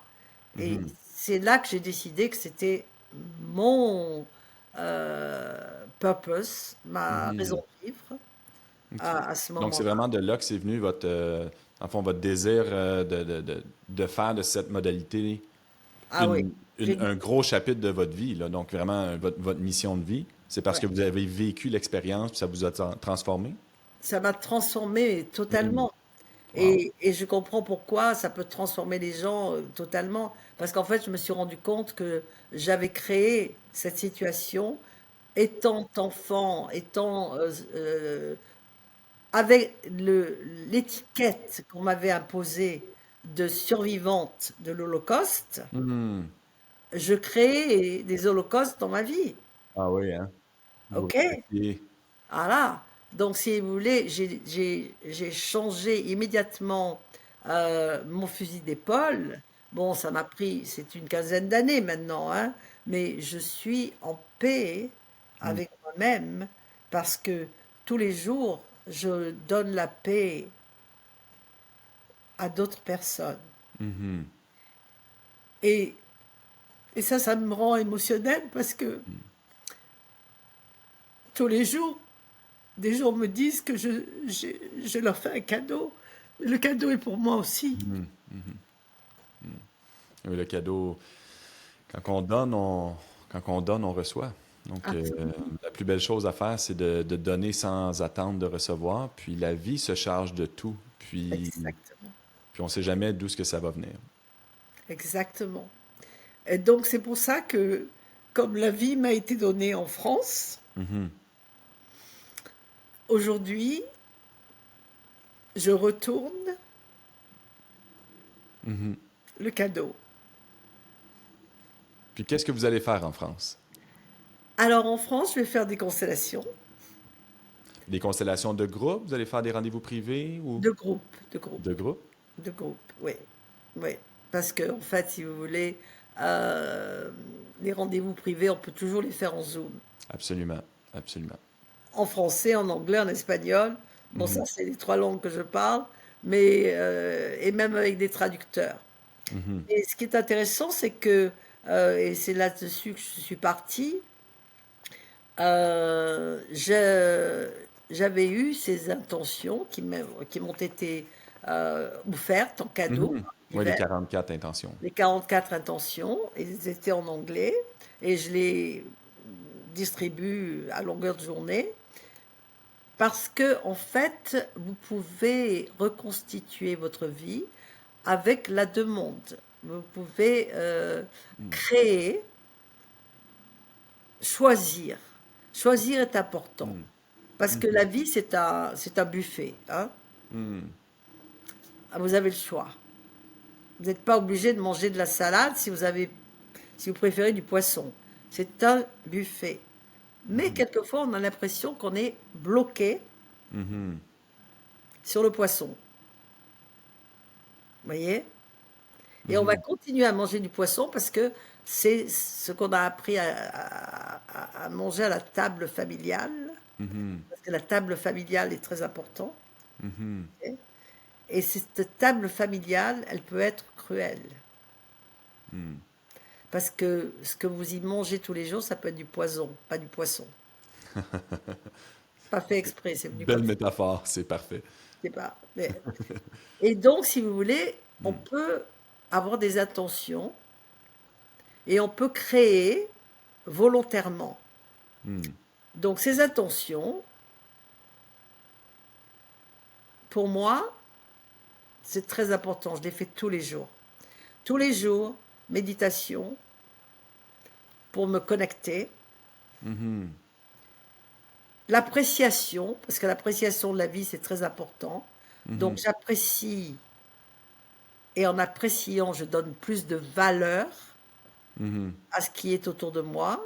Et Mhm. c'est là que j'ai décidé que c'était mon purpose, ma raison Mhm. de vivre OK. à ce Donc, c'est moment-là. vraiment de là que c'est venu votre, en fond, votre désir de faire de cette modalité Ah oui, j'ai un gros chapitre de votre vie, là. Donc, vraiment, votre mission de vie. C'est parce ouais. que vous avez vécu l'expérience, puis ça vous a transformé? Ça m'a transformée Mhm. totalement. Wow. Et je comprends pourquoi ça peut transformer les gens totalement. Parce qu'en fait, je me suis rendu compte que j'avais créé cette situation étant enfant, avec l'étiquette qu'on m'avait imposée de survivante de l'Holocauste, Mhm. je créais des holocaustes dans ma vie. Ah oui, hein? Vous OK? répétiez. Voilà. Donc, si vous voulez, j'ai changé immédiatement mon fusil d'épaule. Bon, ça m'a pris, c'est une quinzaine d'années maintenant, hein, mais je suis en paix Mhm. avec moi-même parce que tous les jours, je donne la paix à d'autres personnes. Mhm. Et, et ça me rend émotionnelle parce que tous les jours, des gens me disent que je leur fais un cadeau. Le cadeau est pour moi aussi. Mhm. Mhm. Oui, le cadeau, quand on donne, on reçoit. Donc, Absolument. la plus belle chose à faire, c'est de donner sans attendre de recevoir. Puis la vie se charge de tout. Exactement. Puis on ne sait jamais d'où ce que ça va venir. Exactement. Et donc c'est pour ça que, comme la vie m'a été donnée en France, Mhm. aujourd'hui, je retourne Mhm. le cadeau. Puis qu'est-ce que vous allez faire en France? Alors en France, je vais faire des constellations Des constellations de groupe? Vous allez faire des rendez-vous privés ou de groupe, de groupe, de groupe? de groupe, oui, oui. Parce que en fait, si vous voulez, euh, les rendez-vous privés, on peut toujours les faire en Zoom. Absolument. Absolument. En français, en anglais, en espagnol. Bon, ça, Mhm. c'est les trois langues que je parle, mais et même avec des traducteurs. Mhm. Et ce qui est intéressant, c'est que, et c'est là-dessus que je suis partie, j'avais eu ces intentions qui m'ont été offertes en cadeau Mhm. par Oui, les l'univers, 44 intentions. les 44 intentions, et elles étaient en anglais, et je les distribue à longueur de journée. Parce que, en fait, vous pouvez reconstituer votre vie avec la demande. Vous pouvez Mhm. créer, choisir. Choisir est important. Mhm. Parce que la Mhm. vie, c'est un buffet, hein. Mhm. Ah, vous avez le choix. Vous n'êtes pas obligé de manger de la salade si vous préférez du poisson. C'est un buffet. Mais Mhm. quelquefois, on a l'impression qu'on est bloqué Mhm. sur le poisson. Vous voyez? Et on va Mhm. continuer à manger du poisson parce que c'est ce qu'on a appris à manger à la table familiale. Mhm. Parce que la table familiale est très importante. Mhm. Ok. Et cette table familiale, elle peut être cruelle. Mhm. Parce que ce que vous y mangez tous les jours, ça peut être du poison, pas du poisson. Pas fait exprès, c'est venu Belle comme ça. métaphore, c'est parfait. Je sais pas. Et donc, si vous voulez, on Mhm. peut avoir des intentions et on peut créer volontairement. Mhm. Donc, ces intentions, pour moi, c'est très important. Je les fais tous les jours. Tous les jours, méditation pour me connecter. Mhm. L'appréciation, parce que l'appréciation de la vie, c'est très important. Donc, Mhm. j'apprécie et en appréciant, je donne plus de valeur Mhm. à ce qui est autour de moi,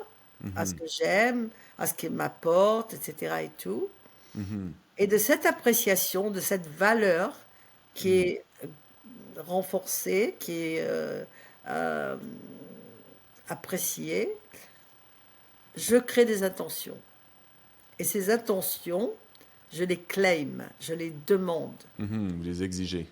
à ce Mhm. que j'aime, à ce qu'il m'apporte, etc. et tout. Mhm. Et de cette appréciation, de cette valeur qui Mhm. est renforcée, qui est euh, appréciée, je crée des intentions. Et ces intentions, je les claim, je les demande, Mhm. Vous les exigez.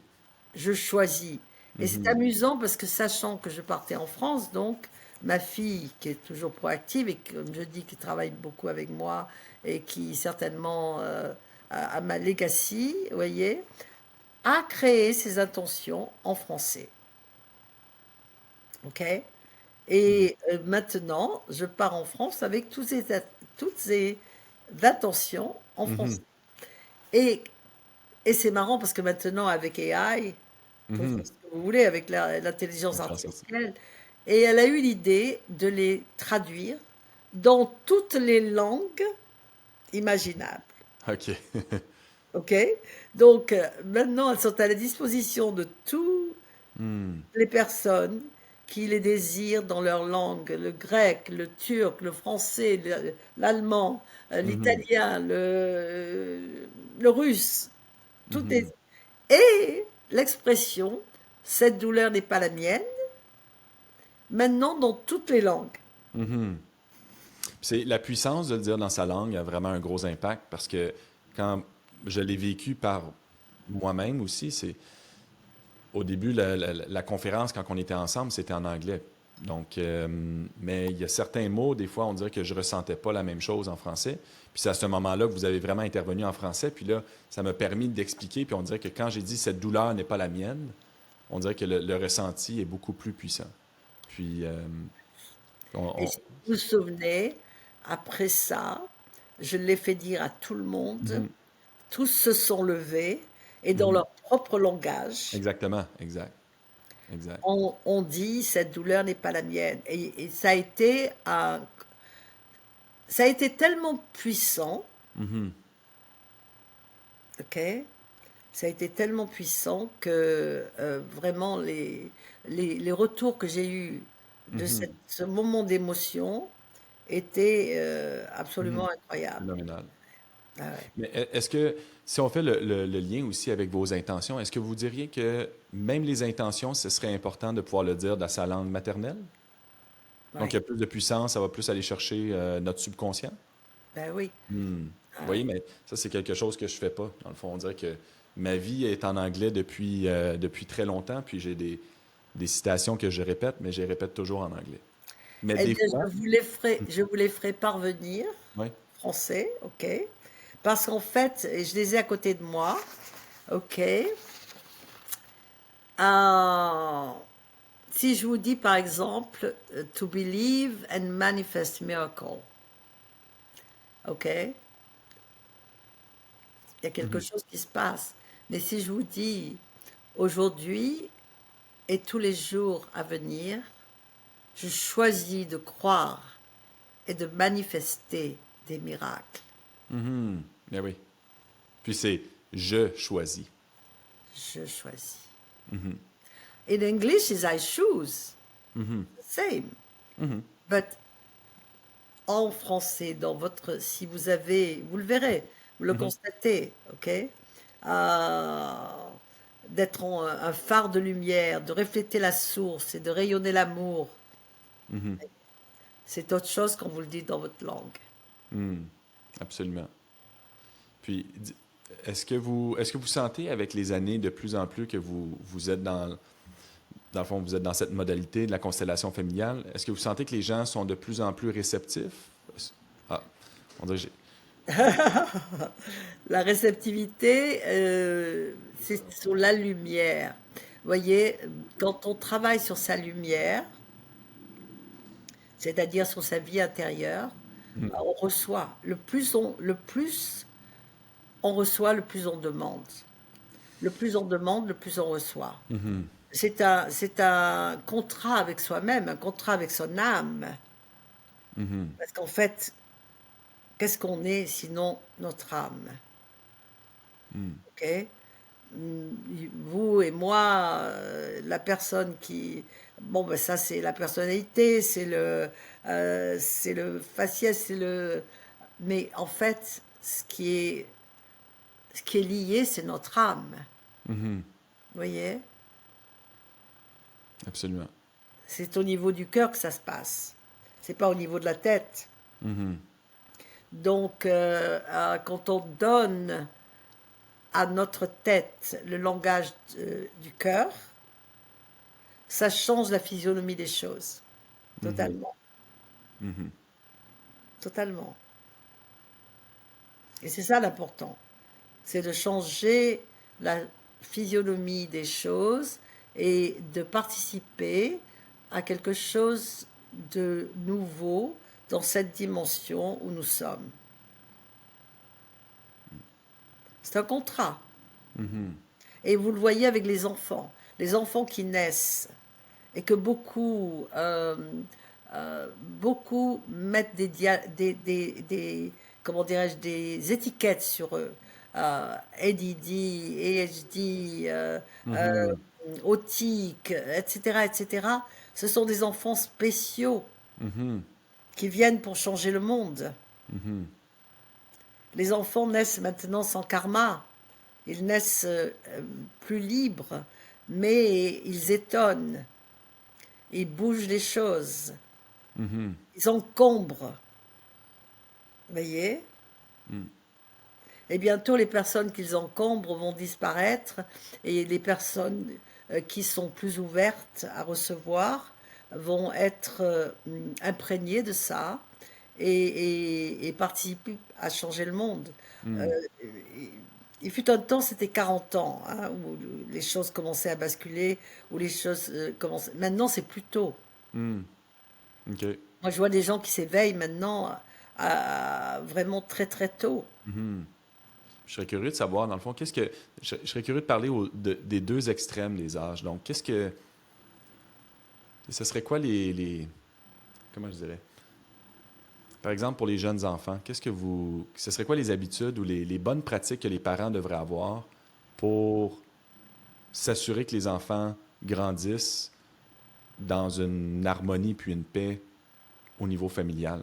je choisis. Et c'est Mhm. amusant parce que sachant que je partais en France, donc ma fille, qui est toujours proactive et comme je dis, qui travaille beaucoup avec moi et qui certainement a ma legacy, vous voyez, a créé ses intentions en français. OK? Et maintenant, je pars en France avec toutes ces intentions en français. Mhm. Et, et c'est marrant parce que maintenant, avec AI, pour faire Mhm. ce que vous voulez, avec l'intelligence Intelligence. artificielle, et elle a eu l'idée de les traduire dans toutes les langues imaginables. OK. OK? Donc, maintenant, elles sont à la disposition de toutes Hmm. les personnes qui les désirent dans leur langue, le grec, le turc, le français, l'allemand, Mhm. l'italien, le russe, tout est... Mhm. Et l'expression, cette douleur n'est pas la mienne, maintenant dans toutes les langues. Mhm. C'est la puissance de le dire dans sa langue a vraiment un gros impact parce que quand je l'ai vécu par moi-même aussi, c'est au début la conférence quand on était ensemble, c'était en anglais. Donc, mais il y a certains mots, des fois, on dirait que je ressentais pas la même chose en français. Puis c'est à ce moment-là que vous avez vraiment intervenu en français. Puis là, ça m'a permis d'expliquer. Puis on dirait que quand j'ai dit cette douleur n'est pas la mienne, on dirait que le ressenti est beaucoup plus puissant. Puis, Et si vous vous souvenez, après ça, je l'ai fait dire à tout le monde, Mhm. tous se sont levés et dans Mhm. leur propre langage, Exactement, exact, exact. on dit cette douleur n'est pas la mienne. Et ça a été tellement puissant, Mhm. ok? Ça a été tellement puissant que vraiment les retours que j'ai eus de Mhm. ce moment d'émotion étaient Mhm. absolument incroyables. Phénoménal. Ah ouais. Mais est-ce que, si on fait le lien aussi avec vos intentions, est-ce que vous diriez que même les intentions, ce serait important de pouvoir le dire dans sa langue maternelle? Donc, il y Ouais. a plus de puissance, ça va plus aller chercher notre subconscient? Ben oui. Hmm. Vous Ah voyez, ouais. mais ça, c'est quelque chose que je fais pas. Dans le fond, on dirait que ma vie est en anglais depuis très longtemps, puis j'ai des citations que je répète, mais je les répète toujours en anglais. Mais Eh des bien, fois, je vous les ferai parvenir, oui. français, ok? Parce qu'en fait, et je les ai à côté de moi, ok? Euh, si je vous dis par exemple, to believe and manifest miracle, ok? Il y a quelque chose qui se passe. Mais si je vous dis aujourd'hui et tous les jours à venir, je choisis de croire et de manifester des miracles. Mhm. Ben oui. Puis c'est je choisis. Je choisis. Mhm. In English is I choose. Mhm. Same. Mhm. But en français, si vous avez, vous le verrez, vous le Mhm. constatez, ok? Euh, d'être un phare de lumière, de refléter la source et de rayonner l'amour, Mhm. c'est autre chose quand vous le dites dans votre langue. Mhm. Absolument. Puis, est-ce que vous sentez avec les années de plus en plus que vous êtes dans le fond, vous êtes dans cette modalité de la constellation familiale? Est-ce que vous sentez que les gens sont de plus en plus réceptifs? Ah, on dirait que La réceptivité, c'est sur la lumière. Vous voyez, quand on travaille sur sa lumière, c'est-à-dire sur sa vie intérieure, Mhm. on reçoit. Le plus on reçoit, le plus on demande. Le plus on demande, le plus on reçoit. Mhm. C'est un contrat avec soi-même, un contrat avec son âme. Mhm. Parce qu'en fait, qu'est-ce qu'on est sinon notre âme? Mhm. Ok? Vous et moi, la personne qui... Bon, ben ça, c'est la personnalité, c'est le faciès, c'est le... Mais en fait, ce qui est lié, c'est notre âme. Mhm. Vous voyez? Absolument. C'est au niveau du cœur que ça se passe. C'est pas au niveau de la tête. Mhm. Donc, quand on donne à notre tête le langage du cœur, ça change la physionomie des choses. Mhm. Totalement. Mhm. Totalement. Et c'est ça l'important. C'est de changer la physionomie des choses et de participer à quelque chose de nouveau dans cette dimension où nous sommes. C'est un contrat. Mhm. Et vous le voyez avec les enfants qui naissent et que beaucoup mettent comment dirais-je, des étiquettes sur eux. ADD, AHD, Mhm. autique, etc., etc. Ce sont des enfants spéciaux Mhm. qui viennent pour changer le monde. Mhm. Les enfants naissent maintenant sans karma. Ils naissent plus libres, mais ils étonnent, ils bougent les choses, Mhm. ils encombrent. Vous voyez? Mhm. Et bientôt, les personnes qu'ils encombrent vont disparaître et les personnes qui sont plus ouvertes à recevoir vont être imprégnées de ça et participer à changer le monde. Euh, Mhm. il fut un temps, c'était 40 ans, hein, où les choses commençaient à basculer, où les choses commençaient. Maintenant, c'est plus tôt. Mhm. OK. Moi, je vois des gens qui s'éveillent maintenant vraiment très très tôt. Mhm. Je serais curieux de savoir, dans le fond, je serais curieux de parler des deux extrêmes des âges. Donc, ce serait quoi comment je dirais? Par exemple, pour les jeunes enfants, ce serait quoi les habitudes ou les bonnes pratiques que les parents devraient avoir pour s'assurer que les enfants grandissent dans une harmonie puis une paix au niveau familial?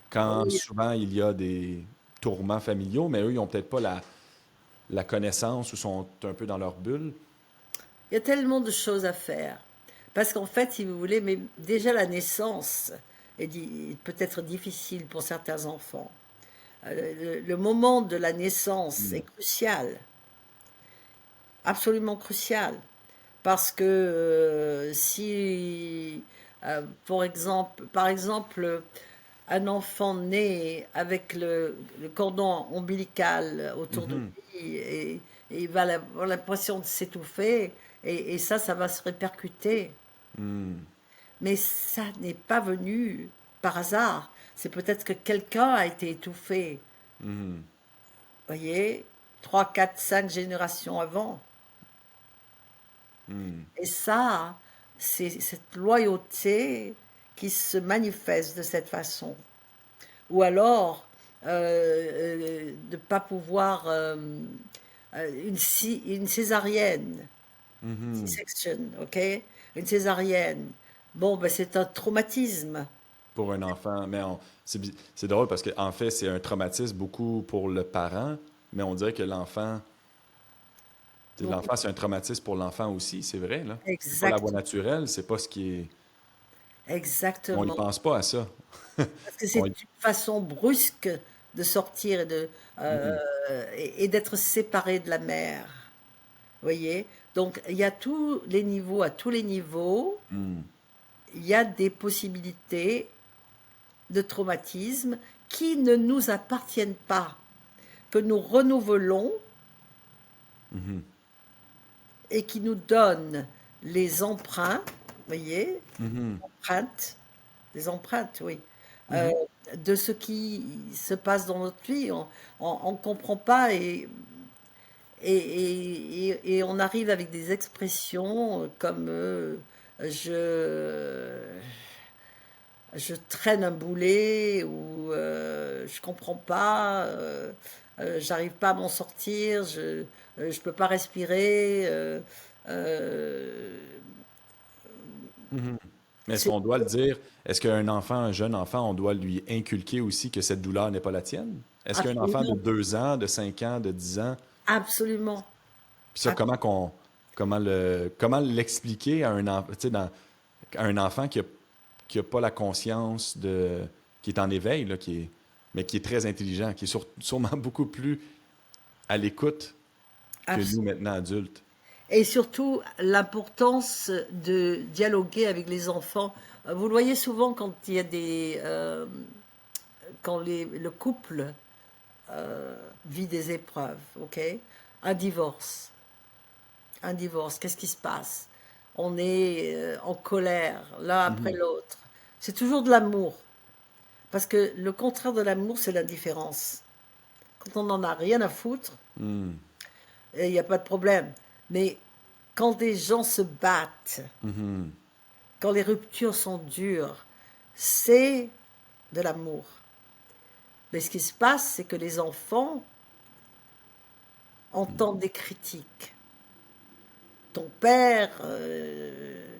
Quand Oui, souvent il y a des tourments familiaux, mais eux, ils n'ont peut-être pas la connaissance ou sont un peu dans leur bulle. il y a tellement de choses à faire. Parce qu'en fait, si vous voulez, mais déjà la naissance peut être difficile pour certains enfants. Le moment de la naissance est Mm. crucial, absolument crucial. Parce que si, par exemple, un enfant né avec le cordon ombilical autour de Mhm. lui et il va avoir l'impression de s'étouffer et ça va se répercuter. Mm. Mais ça n'est pas venu par hasard. C'est peut-être que quelqu'un a été étouffé, Mhm. voyez, 3, 4, 5 générations avant. Mm. Et ça, c'est cette loyauté qui se manifeste de cette façon. Ou alors, de ne pas pouvoir une césarienne, Mhm. C-section, ok? Une césarienne. Bon, ben c'est un traumatisme. Pour un enfant. C'est drôle parce qu'en fait, c'est un traumatisme beaucoup pour le parent, mais on dirait que Donc, l'enfant, c'est un traumatisme pour l'enfant aussi, c'est vrai, là. C'est pas la voie exact, naturelle, c'est pas ce qui est. On y exactement. pense pas à ça. Parce que c'est On une y- façon brusque de sortir Mhm. et d'être séparé de la mer. Vous voyez? Donc, il y a tous les niveaux, à tous les niveaux, Mhm. il y a des possibilités de traumatisme qui ne nous appartiennent pas, que nous renouvelons Mhm. et qui nous donnent les emprunts, vous voyez, Mhm. empreintes, des empreintes, oui, euh, Mhm. de ce qui se passe dans notre vie. On ne comprend pas et on arrive avec des expressions comme je, je traîne un boulet ou je comprends pas, j'arrive pas à m'en sortir, je peux pas respirer. Euh, Mhm. Mais est-ce c'est qu'on doit le dire? Est-ce qu'un enfant, un jeune enfant, on doit lui inculquer aussi que cette douleur n'est pas la tienne? Est-ce qu'un enfant de absolument, 2 ans, de 5 ans, de 10 ans, absolument, puis ça, ab- comment qu'on... comment l'expliquer à à un enfant qui a pas la conscience qui est en éveil, là, mais qui est très intelligent, qui est sûrement beaucoup plus à l'écoute que nous Absolument. maintenant adultes. Et surtout, l'importance de dialoguer avec les enfants. Vous le voyez souvent quand il y a quand le couple vit des épreuves, ok? Un divorce. Un divorce, qu'est-ce qui se passe? On est en colère, l'un après Mhm. l'autre. C'est toujours de l'amour. Parce que le contraire de l'amour, c'est l'indifférence. Quand on n'en a rien à foutre, Mhm. il n'y a pas de problème. Mais quand des gens se battent, Mhm. quand les ruptures sont dures, c'est de l'amour. Mais ce qui se passe, c'est que les enfants entendent des critiques. Ton père,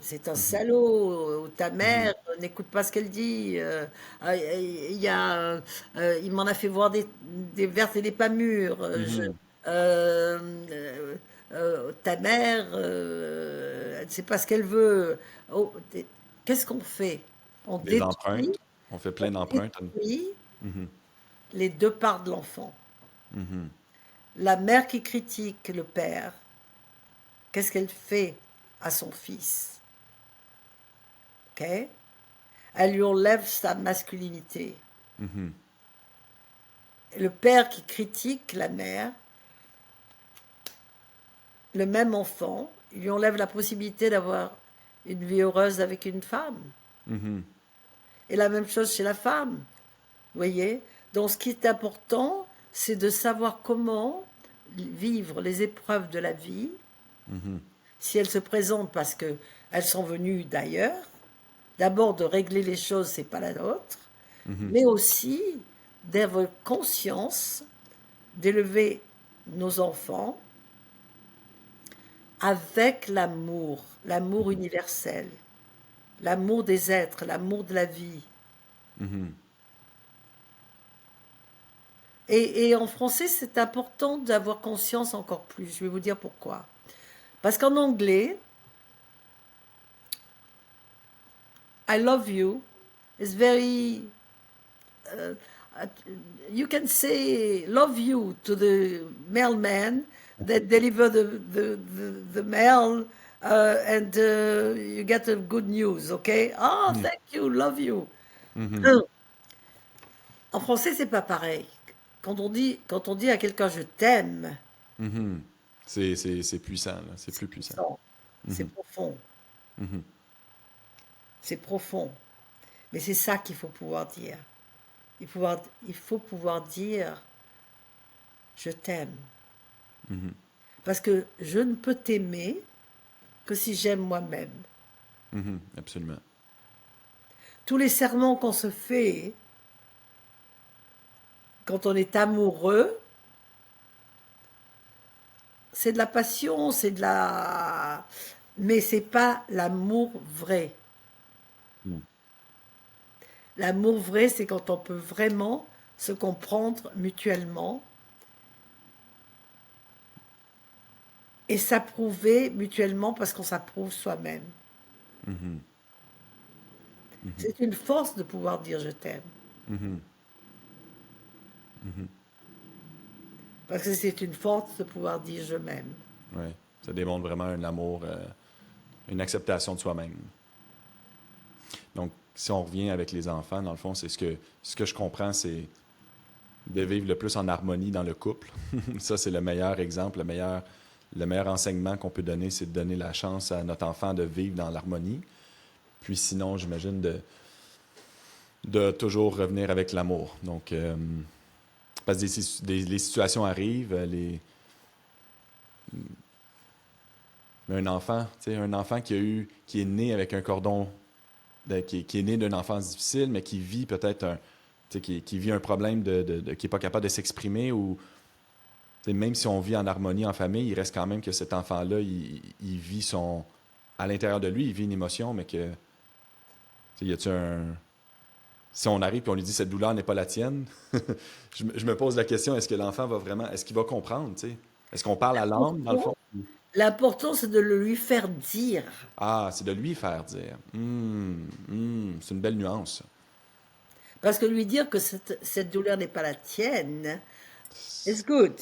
c'est un Mhm. salaud, ou ta Mhm. mère, n'écoute pas ce qu'elle dit. Il m'en a fait voir des vertes et des pas mûres. Mhm. Euh, Ta mère, elle ne sait pas ce qu'elle veut. Oh, qu'est-ce qu'on fait? On Des détruit, empreintes. On fait on plein d'empreintes. détruit Mhm. les deux parts de l'enfant. Mhm. La mère qui critique le père, qu'est-ce qu'elle fait à son fils? Ok? Elle lui enlève sa masculinité. Mhm. Et le père qui critique la mère, le même enfant, il lui enlève la possibilité d'avoir une vie heureuse avec une femme. Mhm. Et la même chose chez la femme. Vous voyez? Donc ce qui est important, c'est de savoir comment vivre les épreuves de la vie, Mhm. si elles se présentent parce qu'elles sont venues d'ailleurs. D'abord de régler les choses, c'est pas la nôtre, Mhm. mais aussi d'avoir conscience d'élever nos enfants avec l'amour, l'amour Mhm. universel, l'amour des êtres, l'amour de la vie. Mhm. Et en français, c'est important d'avoir conscience encore plus. Je vais vous dire pourquoi. Parce qu'en anglais, I love you is very. Uh, you can say love you to the mailman that deliver the mail and you get a good news, okay? Oh, Mhm. thank you, love you. Mhm. En français, c'est pas pareil. Quand on dit à quelqu'un je t'aime, Mhm. C'est puissant, là. C'est c'est plus puissant. puissant, c'est Mhm. profond, Mhm. c'est profond. Mais c'est ça qu'il faut pouvoir dire. Il faut pouvoir dire je t'aime. Mhm. Parce que je ne peux t'aimer que si j'aime moi-même. Mhm. Absolument. Tous les serments qu'on se fait quand on est amoureux, c'est de la passion, c'est de la. Mais c'est pas l'amour vrai. Mhm. L'amour vrai, c'est quand on peut vraiment se comprendre mutuellement et s'approuver mutuellement parce qu'on s'approuve soi-même. Mhm. Mhm. C'est une force de pouvoir dire je t'aime. Mhm. Mhm. Parce que c'est une force de pouvoir dire je m'aime. Ouais. Ça démontre vraiment un amour, une acceptation de soi-même. Donc, si on revient avec les enfants, dans le fond, ce que je comprends, c'est de vivre le plus en harmonie dans le couple. Ça, c'est le meilleur exemple, le meilleur enseignement qu'on peut donner, c'est de donner la chance à notre enfant de vivre dans l'harmonie. Puis sinon, j'imagine de toujours revenir avec l'amour. Donc, parce que les situations arrivent, un enfant, tu sais, un enfant qui est né avec un cordon, qui est né d'une enfance difficile, mais qui vit peut-être tu sais, qui vit un problème qui n'est pas capable de s'exprimer ou tu sais, même si on vit en harmonie en famille, il reste quand même que cet enfant-là, il vit à l'intérieur de lui, il vit une émotion, mais que, tu sais, y a-tu si on arrive et on lui dit cette douleur n'est pas la tienne, je me pose la question, est-ce que l'enfant va vraiment, est-ce qu'il va comprendre, tu sais? Est-ce qu'on parle à l'âme, dans le fond? L'important, c'est de le lui faire dire. Ah, c'est de lui faire dire. C'est une belle nuance, ça. Parce que lui dire que cette douleur n'est pas la tienne, it's good.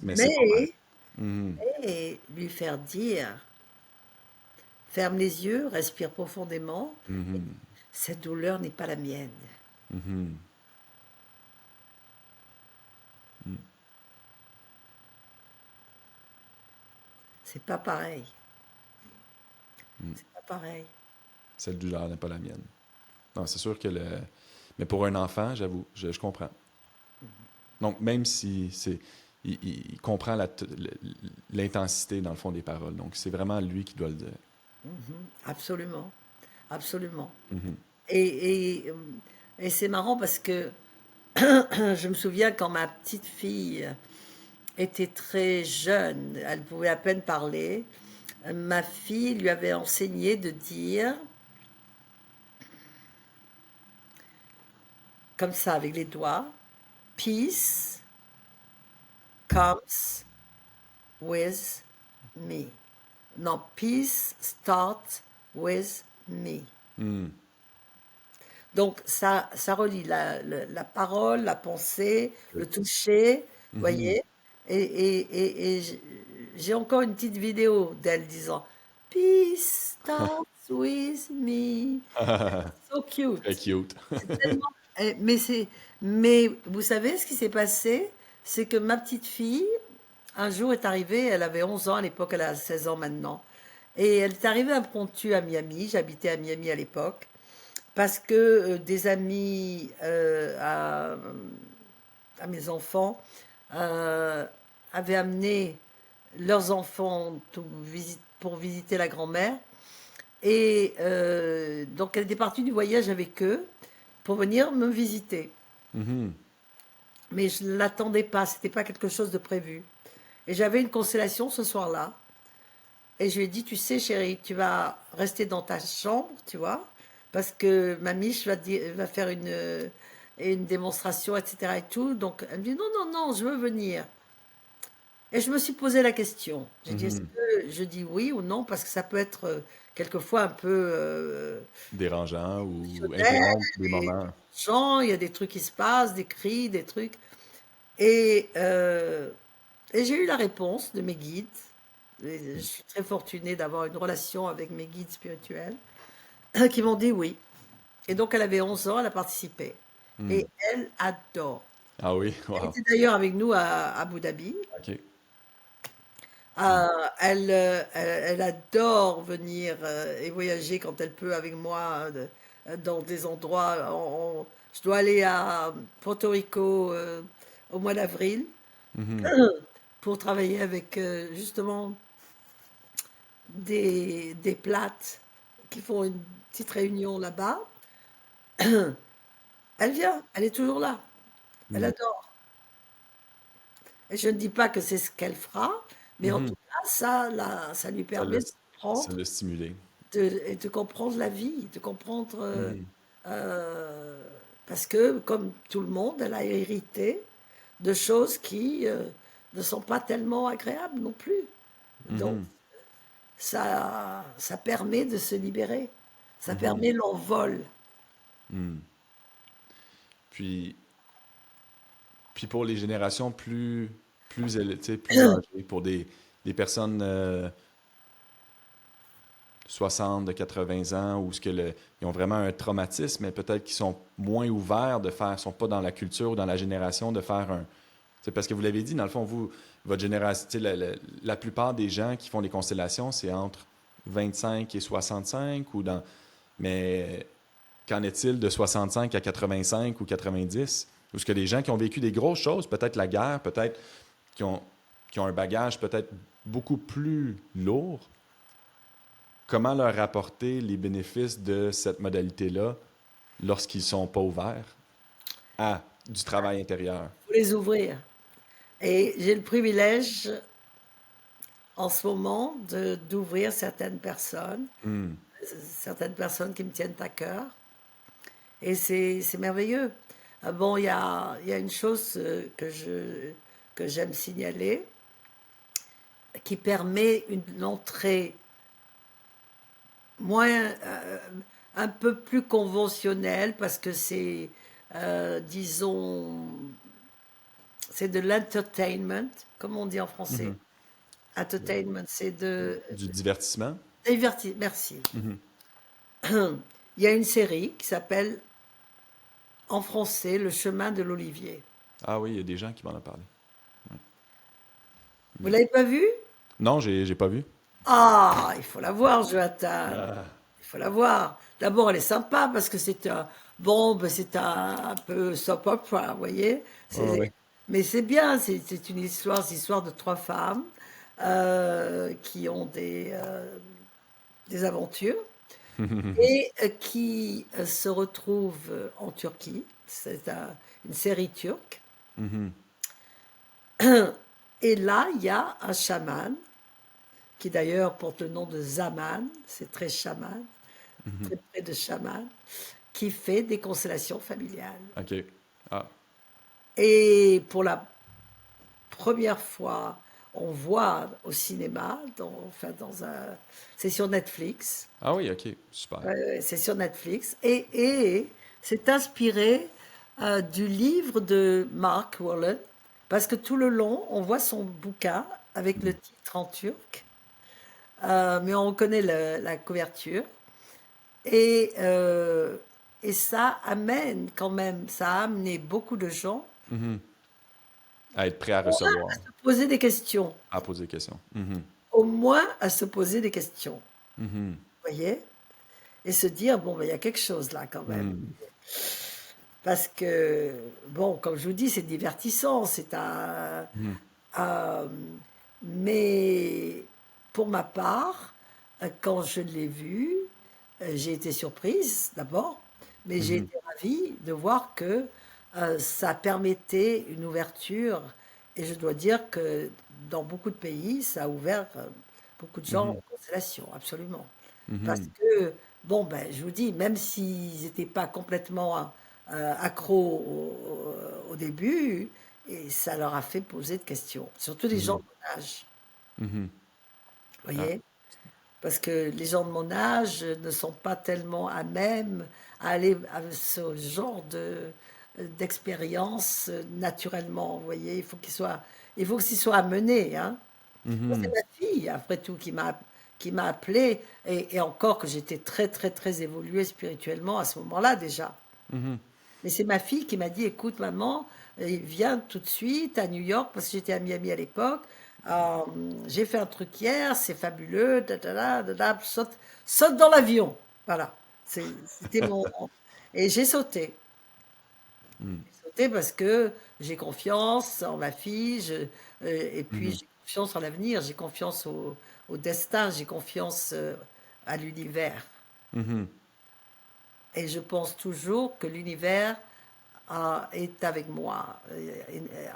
Mais c'est pas mal. Mais, Mhm, mais lui faire dire, ferme les yeux, respire profondément, mhm, cette douleur n'est pas la mienne. mhm, C'est pas pareil. mhm. C'est pas pareil. Cette douleur n'est pas la mienne. Non, c'est sûr que le. Mais pour un enfant, j'avoue, je comprends. Donc, même si c'est. Il comprend l'intensité, dans le fond, des paroles. Donc, c'est vraiment lui qui doit le dire. Absolument. Absolument. Mhm, Et, et, euh, et c'est marrant parce que je me souviens quand ma petite fille était très jeune, elle pouvait à peine parler, ma fille lui avait enseigné de dire, comme ça avec les doigts, peace comes with me. Non, peace starts with me. mhm, Donc ça relie la parole, la pensée, le good. toucher, Mhm. voyez? Et j'ai encore une petite vidéo d'elle disant Peace starts with me. So Très cute. cute. C'est tellement. Mais vous savez ce qui s'est passé? C'est que ma petite fille, un jour est arrivée, elle avait 11 ans à l'époque, elle a 16 ans maintenant. Et elle est arrivée impromptue à Miami, j'habitais à Miami à l'époque, parce que des amis à mes enfants euh, avaient amené leurs enfants pour visiter la grand-mère. Et donc elle était partie du voyage avec eux pour venir me visiter. Mhm. Mais je ne l'attendais pas, c'était pas quelque chose de prévu. Et j'avais une constellation ce soir-là. Et je lui ai dit, tu sais, chérie, tu vas rester dans ta chambre, tu vois, parce que ma miche va faire une démonstration, etc. et tout. Donc, elle me dit, non, non, non, je veux venir. Et je me suis posé la question. J'ai dit, est-ce Mhm. que je dis oui ou non, parce que ça peut être quelquefois un peu Dérangeant ou émotionnel, interrompre des et moments. gens, il y a des trucs qui se passent, des cris, des trucs. Et, euh, et j'ai eu la réponse de mes guides. Et je suis très fortunée d'avoir une relation avec mes guides spirituels qui m'ont dit oui. Et donc, elle avait 11 ans, elle a participé. Hmm. Et elle adore. Ah oui, Elle wow. était d'ailleurs avec nous à Abu Dhabi. OK. Hmm. Elle adore venir et voyager quand elle peut avec moi dans des endroits. Je dois aller à Porto Rico au mois d'avril Mhm. pour travailler avec justement des plates qui font une petite réunion là-bas. Elle vient, elle est toujours là, elle Hmm. adore. Et je ne dis pas que c'est ce qu'elle fera, mais en Mhm. tout cas, ça lui Ça l'a permet de ça comprendre, l'a stimulé. et de comprendre la vie, de comprendre, Mhm. euh, parce que comme tout le monde, elle a hérité de choses qui ne sont pas tellement agréables non plus. Donc, Mhm. ça permet de se libérer, ça Mhm. permet l'envol. Hmm. Puis, puis pour les générations tu sais, plus âgées, pour des personnes 60, de 80 ans, ou ce que ils ont vraiment un traumatisme, mais peut-être qu'ils sont moins ouverts de faire, sont pas dans la culture ou dans la génération de faire un. C'est parce que vous l'avez dit, dans le fond, vous, votre génération, tu sais, la plupart des gens qui font des constellations, c'est entre 25 et 65, mais qu'en est-il de 65 à 85 ou 90? Ou est-ce que des gens qui ont vécu des grosses choses, peut-être la guerre, peut-être qui ont, qui ont un bagage peut-être beaucoup plus lourd, comment leur apporter les bénéfices de cette modalité-là lorsqu'ils ne sont pas ouverts à du travail intérieur? Il faut les ouvrir. Et j'ai le privilège en ce moment d'ouvrir Hmm. certaines personnes qui me tiennent à cœur. Et c'est merveilleux. Bon, il y a une chose que j'aime signaler. qui permet une entrée moins, un peu plus conventionnelle parce que c'est, disons, c'est de l'entertainment, comme on dit en français. Mhm. Entertainment, c'est de Du divertissement? merci. Mhm. Il y a une série qui s'appelle en français Le chemin de l'olivier. Ah oui, il y a des gens qui m'en ont parlé. Ouais. Vous Mais... l'avez pas vue? Non, j'ai pas vu. Ah, il faut la voir, Jonathan. Ah, Il faut la voir. D'abord, elle est sympa parce que c'est un, bon, ben, c'est un peu soap opera, vous voyez. ouais, ouais. Mais c'est bien, c'est une histoire, c'est l'histoire de trois femmes qui ont des aventures et qui se retrouvent en Turquie. Une série turque. Mhm. Et là, il y a un chaman qui d'ailleurs porte le nom de Zaman, c'est très chaman, Mhm. très près de chaman, qui fait des constellations familiales. OK. Ah. Et pour la première fois, on voit au cinéma, enfin c'est sur Netflix, Ah oui, OK. Super. c'est sur Netflix, et c'est inspiré du livre de Mark Wallen, parce que tout le long, on voit son bouquin avec le titre en turc, mais on reconnaît la couverture. Et, euh, et ça amène quand même, ça a amené beaucoup de gens Mhm. À être prêt à recevoir, à poser des questions, à poser des questions. Mhm. au moins à se poser des questions, Mhm. vous voyez, et se dire, bon, ben, il y a quelque chose là quand même. Mhm. Parce que, bon, comme je vous dis, c'est divertissant, Mhm. un- mais pour ma part, quand je l'ai vu, j'ai été surprise d'abord, mais j'ai Mhm. été ravie de voir que ça permettait une ouverture. Et je dois dire que dans beaucoup de pays, ça a ouvert beaucoup de gens Mhm. aux constellations, absolument. Parce Mhm. que, bon, ben, je vous dis, même s'ils n'étaient pas complètement accros au début, et ça leur a fait poser de questions, surtout les gens de Mhm. mon âge, Mhm. vous Ah. voyez? Parce que les gens de mon âge ne sont pas tellement à même à aller à ce genre d'expérience naturellement, vous voyez? Il faut qu'ils soient amenés, hein. Moi, c'est Mhm. ma fille, après tout, qui m'a appelé, et encore que j'étais très, très, très évoluée spirituellement à ce moment-là déjà. Mhm. Mais c'est ma fille qui m'a dit, écoute, maman, viens tout de suite à New York, parce que j'étais à Miami à l'époque. Euh, j'ai fait un truc hier, c'est fabuleux, da, da, da, da, da, saute dans l'avion. Voilà. C'était mon... Et j'ai sauté. Mhm. J'ai sauté parce que j'ai confiance en ma fille, et puis Mhm. j'ai confiance en l'avenir, j'ai confiance au destin, j'ai confiance à l'univers. Mhm. Et je pense toujours que l'univers est avec moi.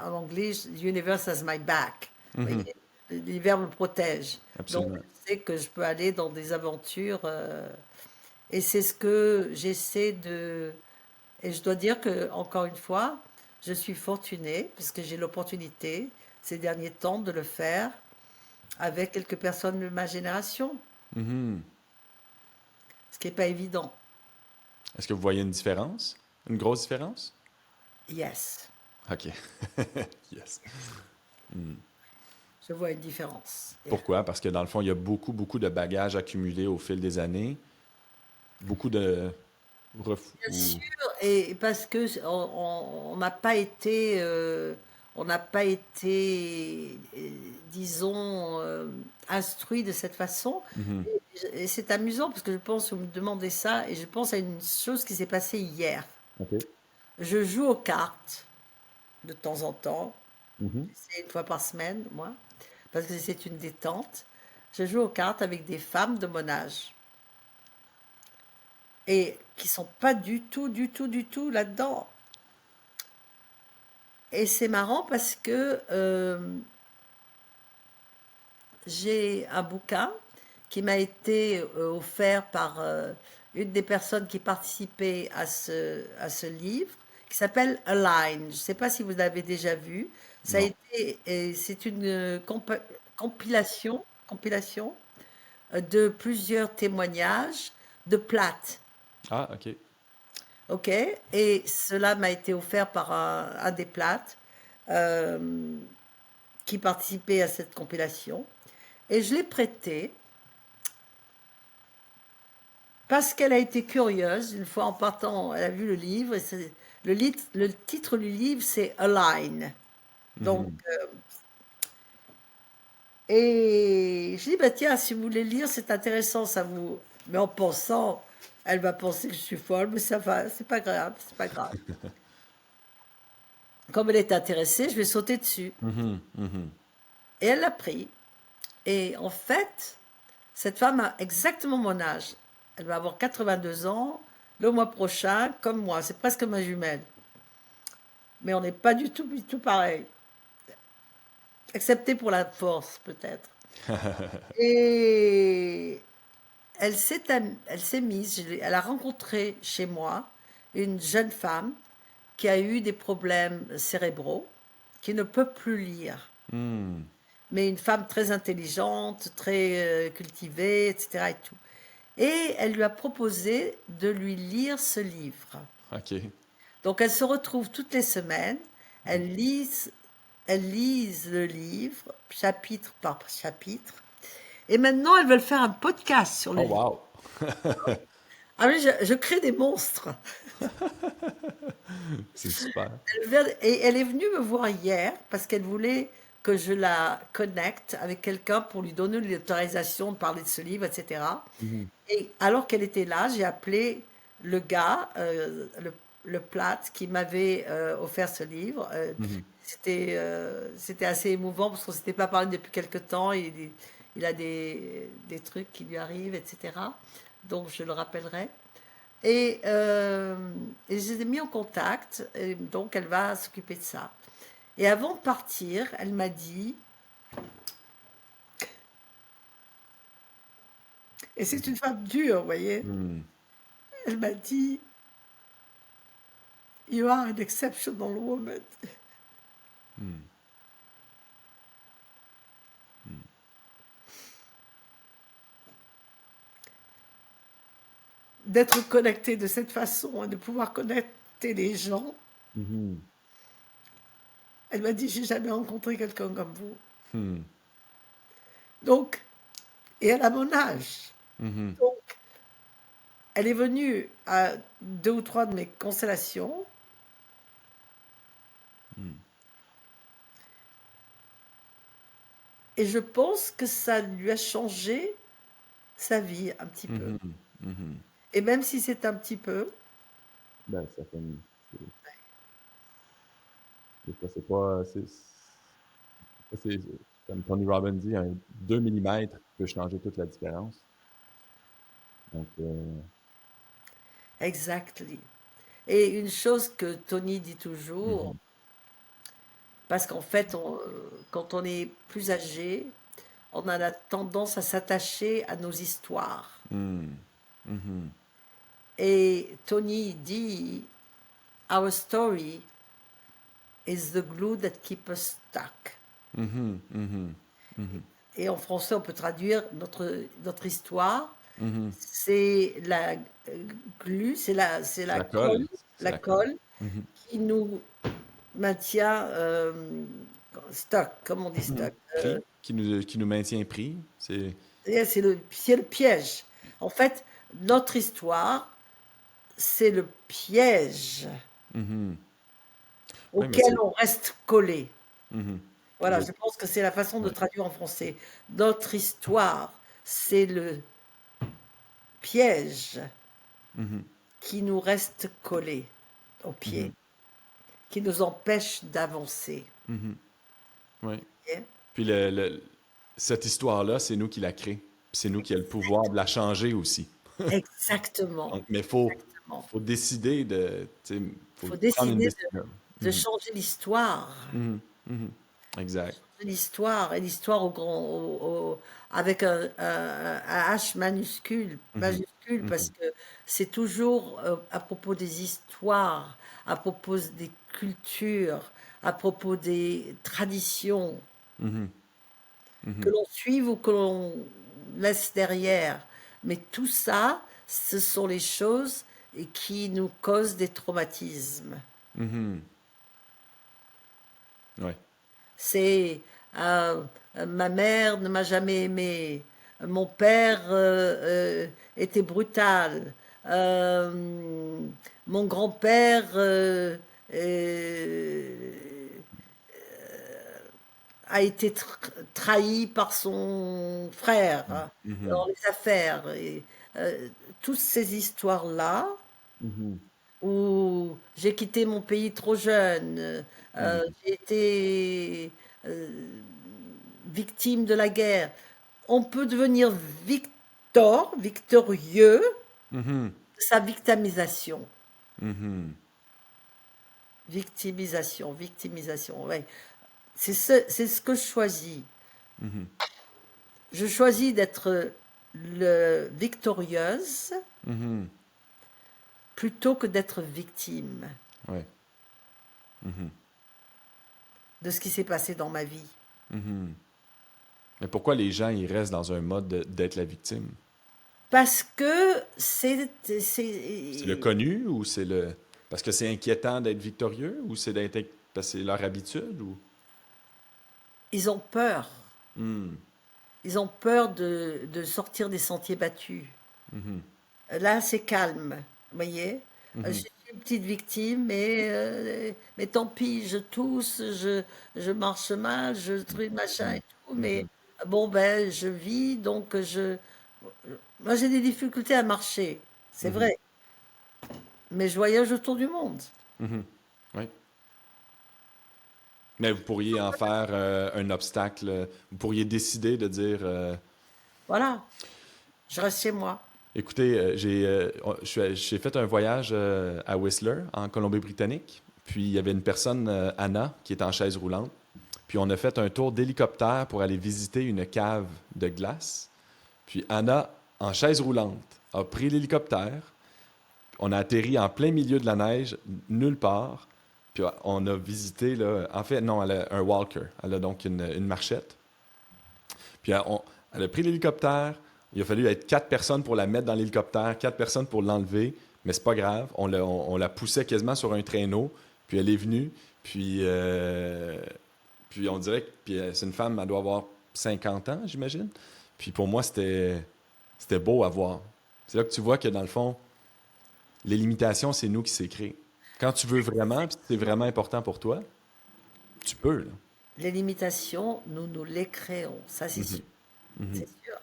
En anglais, l'universe has my back. Vous Mhm. voyez, l'univers me protège. Donc, Absolument. je sais que je peux aller dans des aventures. Et c'est ce que j'essaie de. Et je dois dire que, encore une fois, je suis fortunée parce que j'ai l'opportunité ces derniers temps de le faire avec quelques personnes de ma génération, Mhm. ce qui n'est pas évident. Est-ce que vous voyez une différence? Une grosse différence? Yes, OK. Yes. Hmm. je vois une différence. Yeah. Pourquoi? Parce que dans le fond, il y a beaucoup, beaucoup de bagages accumulés au fil des années. Beaucoup de... Bien ou... sûr, et parce que on n'a pas été, on n'a pas été, disons, instruit de cette façon. Mhm. Et c'est amusant parce que je pense, vous me demandez ça, et je pense à une chose qui s'est passée hier. OK. Je joue aux cartes de temps en temps, Mhm. c'est une fois par semaine, moi, parce que c'est une détente. Je joue aux cartes avec des femmes de mon âge et qui sont pas du tout, du tout, du tout là-dedans. Et c'est marrant parce que j'ai un bouquin qui m'a été offert par une des personnes qui participaient à ce livre, qui s'appelle Align. Je ne sais pas si vous l'avez déjà vu. Ça a Non. été, et c'est une compilation de plusieurs témoignages de Plath. Ah, OK. OK? Et cela m'a été offert par un des Plath euh, qui participait à cette compilation. Et je l'ai prêté parce qu'elle a été curieuse. Une fois en partant, elle a vu le livre. Et le titre du livre, c'est Align. Donc, Mhm. et je dis, bah tiens, si vous voulez lire, c'est intéressant, ça vous. Mais en pensant, elle va penser que je suis folle, mais ça va, c'est pas grave, c'est pas grave. Comme elle est intéressée, je vais sauter dessus. Mhm. Mhm. Et elle l'a pris. Et en fait, cette femme a exactement mon âge. Elle va avoir 82 ans le mois prochain, comme moi. C'est presque ma jumelle. Mais on n'est pas du tout pareil. Excepté pour la force, peut-être. Et elle s'est mise, elle a rencontré chez moi une jeune femme qui a eu des problèmes cérébraux, qui ne peut plus lire, Hmm. mais une femme très intelligente, très cultivée, etc. Et tout. Et elle lui a proposé de lui lire ce livre. OK. Donc elle se retrouve toutes les semaines, elle lise, elle lise le livre, chapitre par chapitre, et maintenant elles veulent faire un podcast sur le Oh, livre. wow. Ah oui, je crée des monstres. C'est super. Et elle est venue me voir hier parce qu'elle voulait que je la connecte avec quelqu'un pour lui donner l'autorisation de parler de ce livre, etc. Mhm. Et alors qu'elle était là, j'ai appelé le gars, le Platt, qui m'avait offert ce livre. Mhm. C'était assez émouvant parce qu'on ne s'était pas parlé depuis quelque temps. Il a des trucs qui lui arrivent, etc. Donc je le rappellerai. Et je les ai mis en contact, et donc elle va s'occuper de ça. Et avant de partir, elle m'a dit, et c'est une femme dure, vous voyez, Hmm. elle m'a dit, You are an exceptional woman. Hmm. D'être connectée de cette façon et de pouvoir connecter les gens, Mhm. elle m'a dit, j'ai jamais rencontré quelqu'un comme vous. Hmm. Donc, et elle a mon âge. Mhm. Donc, elle est venue à 2 ou 3 de mes constellations. Hmm. Et je pense que ça lui a changé sa vie un petit peu. Mhm. Mhm. Et même si c'est un petit peu, Ben, ça fait c'est- des fois, c'est pas. Comme Tony Robbins dit, un 2 millimètres peut changer toute la différence. Donc, exactly. Et une chose que Tony dit toujours, mhm. parce qu'en fait, quand on est plus âgé, on a la tendance à s'attacher à nos histoires. Hmm. Mhm. Et Tony dit, Our story is the glue that keeps us stuck. Mhm. Mhm. Mhm. Et en français, on peut traduire notre histoire, Mhm. c'est la glu, c'est C'est la la colle. colle, C'est la la colle. colle Mhm. qui nous maintient stock, comme on dit Mhm. stock. Pris, qui nous maintient pris. C'est le piège. En fait, notre histoire, c'est le piège Mhm. Oui, mais auquel c'est. on reste collé. Mhm. Voilà, Le- je pense que c'est la façon de ouais. traduire en français. Notre histoire, c'est le piège Mhm. qui nous reste collé au pied, Mhm. qui nous empêche d'avancer. Mhm. Ouais. Ok. Puis cette histoire-là, c'est nous qui la créons. Puis c'est nous qui avons le pouvoir de la changer aussi. Exactement, Mais exactement. faut décider de. Il Faut faut prendre une décider décision. de Mhm. changer l'histoire. Mhm. Mhm. Exact. L'histoire, et l'histoire avec un H Mhm. majuscule, parce Mhm. que c'est toujours à propos des histoires, à propos des cultures, à propos des traditions. Mhm. que Mhm. l'on suive ou que l'on laisse derrière. Mais tout ça, ce sont les choses qui nous causent des traumatismes. Mhm. Ouais. C'est euh, ma mère ne m'a jamais aimé, mon père était brutal, euh, mon grand-père euh, a été trahi par son frère hein, Mhm. dans les affaires. Et, euh, toutes ces histoires-là, Mhm. où j'ai quitté mon pays trop jeune, Mhm. j'ai été euh, victime de la guerre. On peut devenir victorieux Mhm. de sa victimisation. Mhm. Victimisation, ouais. C'est ce que je choisis. Mhm. Je choisis d'être le victorieuse Mhm. plutôt que d'être victime Ouais. Mhm. de ce qui s'est passé dans ma vie. Mhm. Mais pourquoi les gens ils restent dans un mode d'être la victime? Parce que C'est le connu ou c'est le... Parce que c'est inquiétant d'être victorieux ou c'est parce que c'est leur habitude ou... ils ont peur. Hmm. Ils ont peur de sortir des sentiers battus. Mhm. Là, c'est calme, vous voyez. Je Mhm. suis une petite victime, mais tant pis, je tousse, je marche mal, je truc machin et tout, mais Mhm. bon, ben, je vis, donc moi, j'ai des difficultés à marcher, c'est Mhm. vrai, mais je voyage autour du monde. Mhm. Oui. Mais vous pourriez en faire un obstacle. Vous pourriez décider de dire, Voilà, je reste chez moi. écoutez, j'ai fait un voyage à Whistler, en Colombie-Britannique. Puis il y avait une personne, Anna, qui est en chaise roulante. Puis on a fait un tour d'hélicoptère pour aller visiter une cave de glace. Puis Anna, en chaise roulante, a pris l'hélicoptère. On a atterri en plein milieu de la neige, nulle part. Puis on a visité, là, en fait, non, elle a un walker. Elle a donc une marchette. Puis elle a pris l'hélicoptère. Il a fallu être 4 personnes pour la mettre dans l'hélicoptère, 4 personnes pour l'enlever. Mais c'est pas grave. On la poussait quasiment sur un traîneau. Puis elle est venue. Puis, puis on dirait que c'est une femme, elle doit avoir 50 ans, j'imagine. Puis pour moi, c'était beau à voir. C'est là que tu vois que dans le fond, les limitations, c'est nous qui s'est créé. Quand tu veux vraiment, puis c'est vraiment important pour toi, tu peux, là. Les limitations, nous nous les créons, ça c'est sûr. Mhm. Mhm. C'est sûr.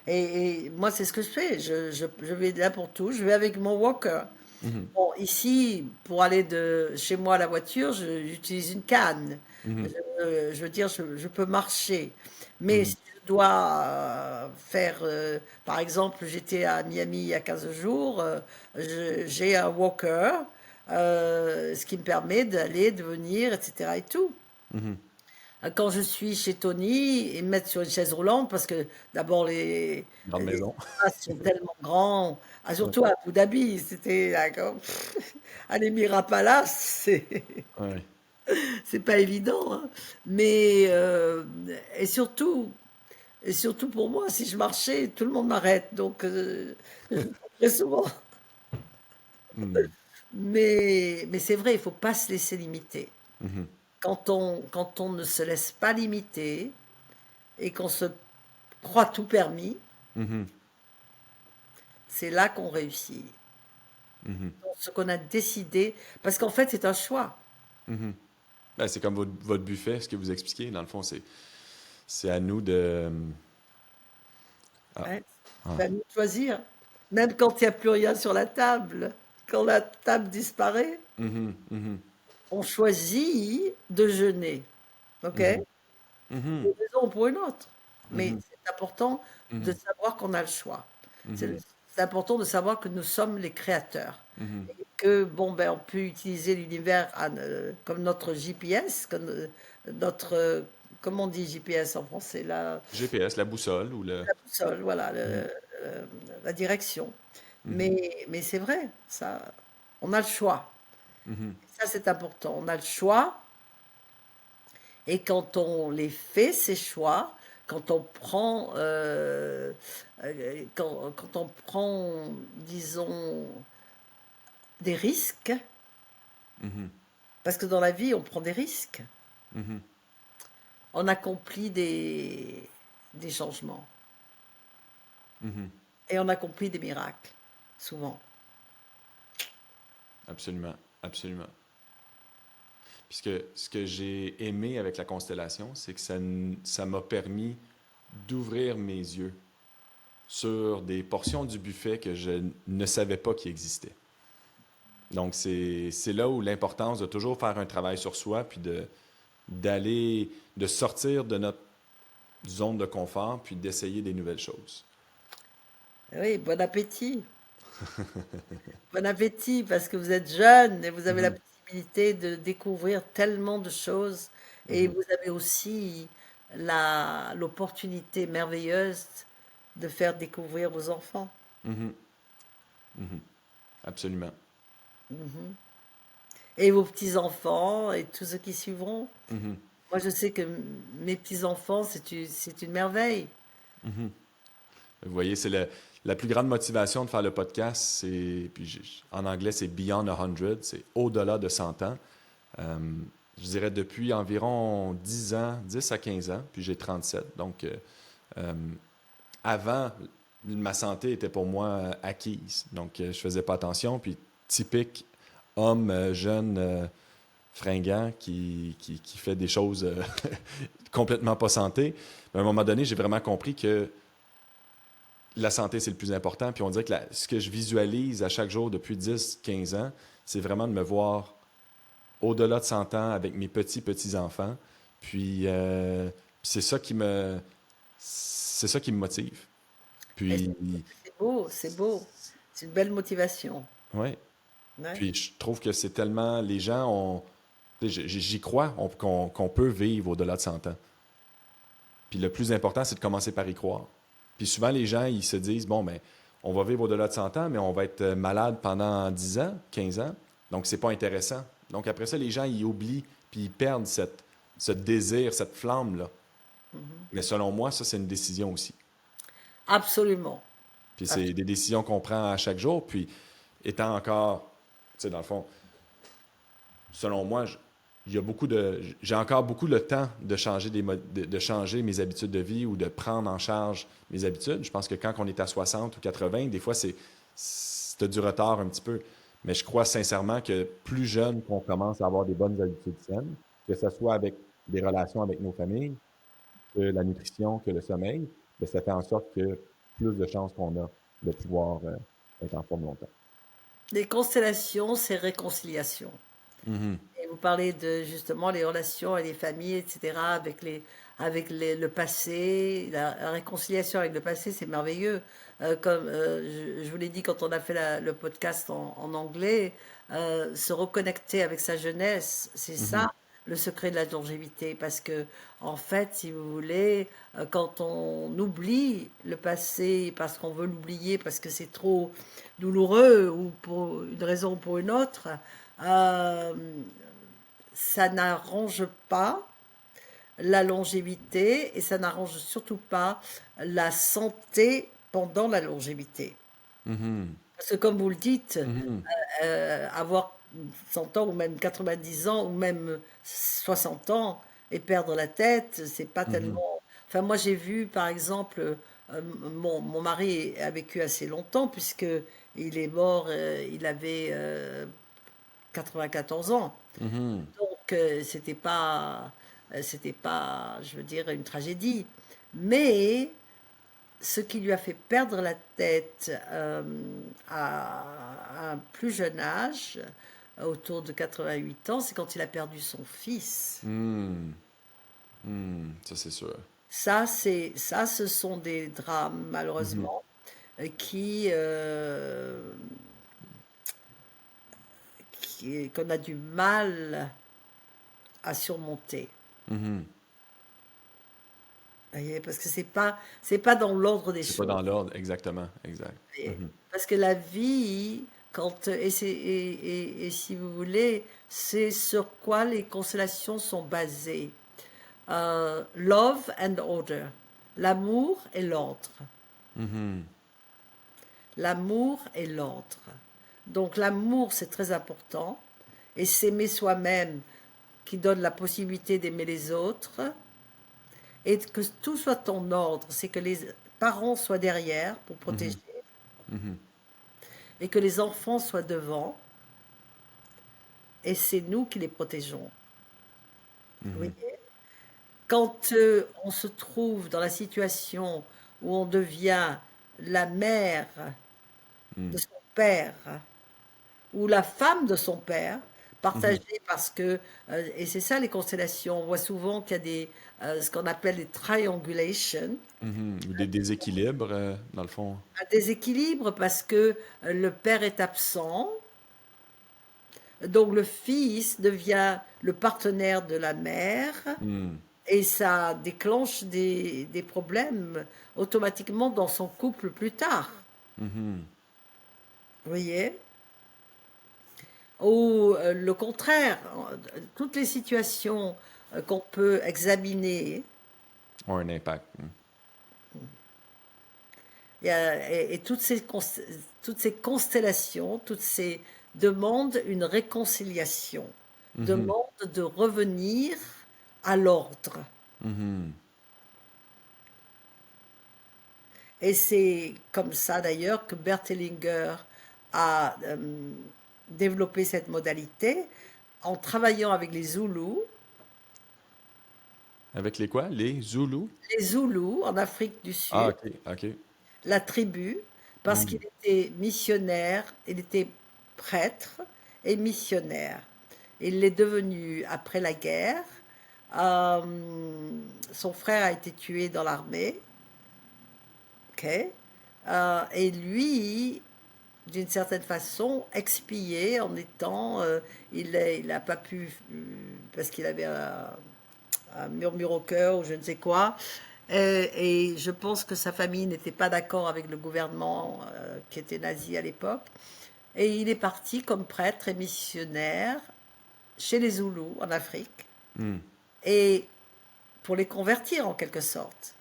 Et moi, c'est ce que je fais. Je vais là pour tout. Je vais avec mon walker. Mhm. Bon, ici, pour aller de chez moi à la voiture, j'utilise une canne. Mhm. Je veux dire, je peux marcher. Mais Mhm. si je dois faire, par exemple, j'étais à Miami il y a 15 jours, j'ai un walker, ce qui me permet d'aller, de venir, etc. et tout. Mhm. Quand je suis chez Tony, ils me mettent sur une chaise roulante parce que d'abord Grande les maison. espaces sont tellement grands, ah, Ouais. surtout à Abu Dhabi, c'était à l'Émirat Palace, Ouais. c'est pas évident, hein. Mais et surtout et surtout pour moi, si je marchais, tout le monde m'arrête, donc très souvent. Mhm. Mais c'est vrai, il faut pas se laisser limiter. Mhm. Quand on ne se laisse pas limiter et qu'on se croit tout permis, Mhm. c'est là qu'on réussit. Mhm. Dans ce qu'on a décidé, parce qu'en fait, c'est un choix. Mhm. Ben, c'est comme votre buffet, ce que vous expliquez. Dans le fond, c'est à nous de... Ah. Hein. Ah. C'est à nous de choisir. Même quand il n'y a plus rien sur la table, quand la table disparaît, Mhm. Mhm. on choisit de jeûner. OK? Mhm. Pour Mhm. une raison ou pour une autre. Mais Mhm. c'est important de Mhm. savoir qu'on a le choix. C'est Mhm. c'est important de savoir que nous sommes les créateurs. Mhm. Que bon, ben, on peut utiliser l'univers comme notre GPS, comme notre, comment on dit GPS en français, GPS, la boussole ou le... la boussole, voilà, Mhm. la direction. Mhm. Mais c'est vrai, ça, on a le choix. Mhm. Ça, c'est important. On a le choix, et quand on les fait, ces choix, quand on prend, quand on prend, disons, des risques, Mhm. parce que dans la vie, on prend des risques, Mhm. on accomplit des changements Mhm. et on accomplit des miracles, souvent. Absolument, absolument. Puisque ce que j'ai aimé avec la constellation, c'est que ça m'a permis d'ouvrir mes yeux sur des portions du buffet que je ne savais pas qui existaient. Donc, c'est là où l'importance de toujours faire un travail sur soi, puis de sortir de notre zone de confort, puis d'essayer des nouvelles choses. Oui, bon appétit. Bon appétit, parce que vous êtes jeune et vous avez la Mhm, possibilité de découvrir tellement de choses. Et mhm, vous avez aussi l'opportunité merveilleuse de faire découvrir vos enfants. mhm, mhm. Absolument. Mhm. Et vos petits-enfants et tous ceux qui suivront. Mhm, Moi, je sais que mes petits-enfants, c'est une merveille. mhm. Vous voyez, c'est la plus grande motivation de faire le podcast. En anglais, c'est Beyond 100, c'est au-delà de 100 ans. Euh, je dirais depuis environ 10 ans, 10 à 15 ans, puis j'ai 37. Donc, euh, avant, ma santé était pour moi acquise. Donc, je faisais pas attention. Puis, typique homme jeune, fringant, qui fait des choses complètement pas santé. Mais à un moment donné, j'ai vraiment compris que la santé, c'est le plus important. Puis on dirait que ce que je visualise à chaque jour depuis 10, 15 ans, c'est vraiment de me voir au-delà de 100 ans avec mes petits-enfants. Puis c'est ça qui me motive. Et Puis, c'est beau, c'est beau. C'est une belle motivation. ouais. Ouais. Puis je trouve que c'est tellement. Les gens ont. Tu sais, j'y crois qu'on peut vivre au-delà de 100 ans. Puis le plus important, c'est de commencer par y croire. Puis souvent, les gens, ils se disent, bon, ben, on va vivre au-delà de 100 ans, mais on va être malade pendant 10 ans, 15 ans. Donc, c'est pas intéressant. Donc, après ça, les gens, ils oublient, puis ils perdent ce désir, cette flamme-là. Mais selon moi, ça, c'est une décision aussi. Absolument. Puis Ab- c'est des décisions qu'on prend à chaque jour. Puis, étant encore, tu sais, dans le fond, selon moi, j'ai encore beaucoup de temps de changer, de changer mes habitudes de vie ou de prendre en charge mes habitudes. Je pense que quand on est à 60 ou 80, des fois, c'est du retard un petit peu. Mais je crois sincèrement que plus jeune qu'on commence à avoir des bonnes habitudes saines, que ce soit avec des relations avec nos familles, que la nutrition, que le sommeil, bien, ça fait en sorte que plus de chances qu'on a de pouvoir être en forme longtemps. Les constellations, c'est réconciliation. Mhm. Et vous parlez de justement les relations et les familles, etc., le passé, la réconciliation avec le passé, c'est merveilleux. Comme je vous l'ai dit quand on a fait le podcast en anglais, se reconnecter avec sa jeunesse, c'est Mhm. ça le secret de la longévité. Parce que, en fait, si vous voulez, quand on oublie le passé parce qu'on veut l'oublier, parce que c'est trop douloureux ou pour une raison ou pour une autre, euh, ça n'arrange pas la longévité et ça n'arrange surtout pas la santé pendant la longévité. Mhm. Parce que comme vous le dites, Mhm. avoir 100 ans ou même 90 ans ou même 60 ans et perdre la tête, c'est pas Mhm. tellement... Enfin, moi j'ai vu par exemple, mon mari a vécu assez longtemps puisque il est mort, il avait 94 ans. Mhm. Donc, c'était pas, je veux dire, une tragédie. Mais ce qui lui a fait perdre la tête à un plus jeune âge, autour de 88 ans, c'est quand il a perdu son fils. Hmm. Hmm. Ça, c'est sûr. Ça, ce sont des drames, Mhm. malheureusement, qu'on a du mal à surmonter. Mhm. Vous voyez, parce que c'est pas dans l'ordre des C'est pas choses. dans l'ordre, exactement. Exact. Mhm. Parce que la vie, et si vous voulez, c'est sur quoi les constellations sont basées. Love and order. L'amour et l'ordre. Mhm. L'amour et l'ordre. Donc l'amour, c'est très important. Et s'aimer soi-même qui donne la possibilité d'aimer les autres. Et que tout soit en ordre. C'est que les parents soient derrière pour protéger. Mhm. Mhm. Et que les enfants soient devant. Et c'est nous qui les protégeons. Oui. Mhm. Quand on se trouve dans la situation où on devient la mère de Mhm. son père ou la femme de son père, Mhm. partagée parce que, et c'est ça les constellations, on voit souvent qu'il y a ce qu'on appelle des triangulations, Mhm. Ou des déséquilibres, dans le fond. un déséquilibre parce que le père est absent, donc le fils devient le partenaire de la mère. Mhm. Et ça déclenche des problèmes automatiquement dans son couple plus tard. Mhm. Vous voyez? Ou le contraire, toutes les situations qu'on peut examiner, Ont un impact. Mhm. et toutes ces constellations, toutes ces demandent une réconciliation, Mhm. demandent de revenir à l'ordre. Mhm. Et c'est comme ça d'ailleurs que Bert Hellinger a développé cette modalité en travaillant avec les Zoulous. Avec les quoi? Les Zoulous? Les Zoulous en Afrique du Ah, Sud, ok, ok. la tribu, parce qu'il Mhm. était missionnaire, il était prêtre et missionnaire. Il l'est devenu après la guerre. Euh, Son frère a été tué dans l'armée. Ok. Et lui, d'une certaine façon, expié en étant, il n'a pas pu, parce qu'il avait un murmure au cœur ou je ne sais quoi, et je pense que sa famille n'était pas d'accord avec le gouvernement qui était nazi à l'époque, et il est parti comme prêtre et missionnaire chez les Zoulous en Afrique, Mhm. et pour les convertir en quelque sorte.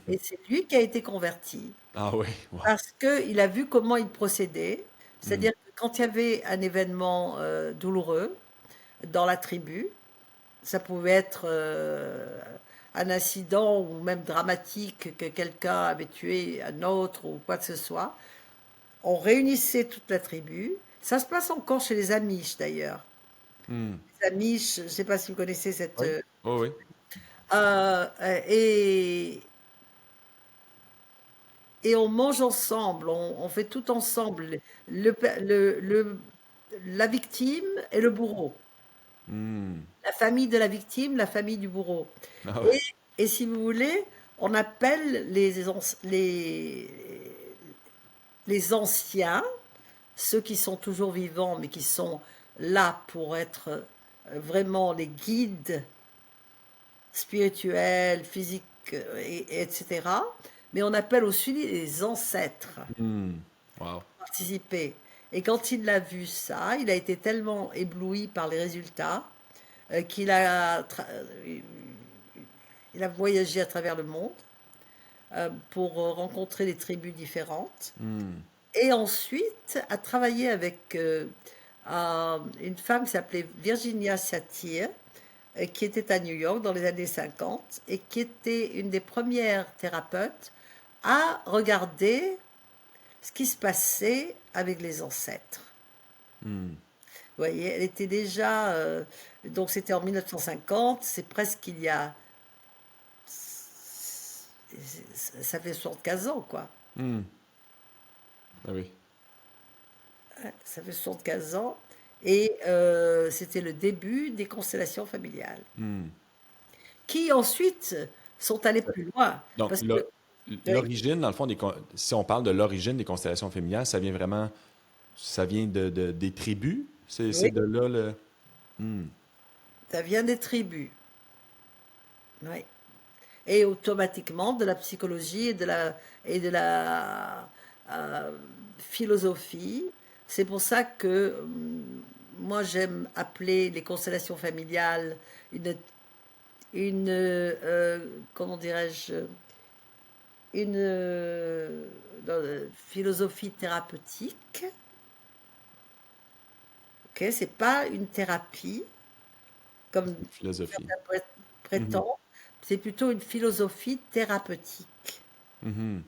Et c'est lui qui a été converti. Ah oui, wow. Parce qu'il a vu comment il procédait, Mhm. c'est-à-dire que quand il y avait un événement douloureux dans la tribu, ça pouvait être un incident ou même dramatique que quelqu'un avait tué un autre ou quoi que ce soit, on réunissait toute la tribu. Ça se passe encore chez les Amish d'ailleurs. Mhm. Les Amish, je ne sais pas si vous connaissez cette... Oui, oh, oui. Et on mange ensemble, on fait tout ensemble, le, le, le- la victime et le bourreau, Mhm. la famille de la victime, la famille du bourreau. Ah oui. Et, et si vous voulez, on appelle les anciens, ceux qui sont toujours vivants, mais qui sont là pour être vraiment les guides spirituels, physiques, etc. Mais on appelle aussi les ancêtres. Mhm. Wow. Participer. Et quand il a vu ça, il a été tellement ébloui par les résultats qu'il il a voyagé à travers le monde pour rencontrer des tribus différentes. Mhm. Et ensuite, a travaillé avec une femme qui s'appelait Virginia Satir, qui était à New York dans les années 50 et qui était une des premières thérapeutes à regarder ce qui se passait avec les ancêtres. Mhm. Vous voyez, elle était déjà, donc c'était en 1950, c'est presque il y a, ça fait 75 ans, quoi. Mhm. Ah oui. Ça fait 75 ans. Et c'était le début des constellations familiales, Mhm. qui ensuite sont allées plus loin. Donc, Parce que, oui, l'origine, dans le fond, si on parle de l'origine des constellations familiales, ça vient vraiment, ça vient des tribus? C'est oui, de là le... Hmm. ça vient des tribus. Oui. Et automatiquement de la psychologie et de la euh, philosophie. C'est pour ça que moi j'aime appeler les constellations familiales une comment dirais-je, une philosophie thérapeutique. Ok, c'est pas une thérapie comme Philosophie. certains Mhm. prétendent, c'est plutôt une philosophie thérapeutique. Mhm.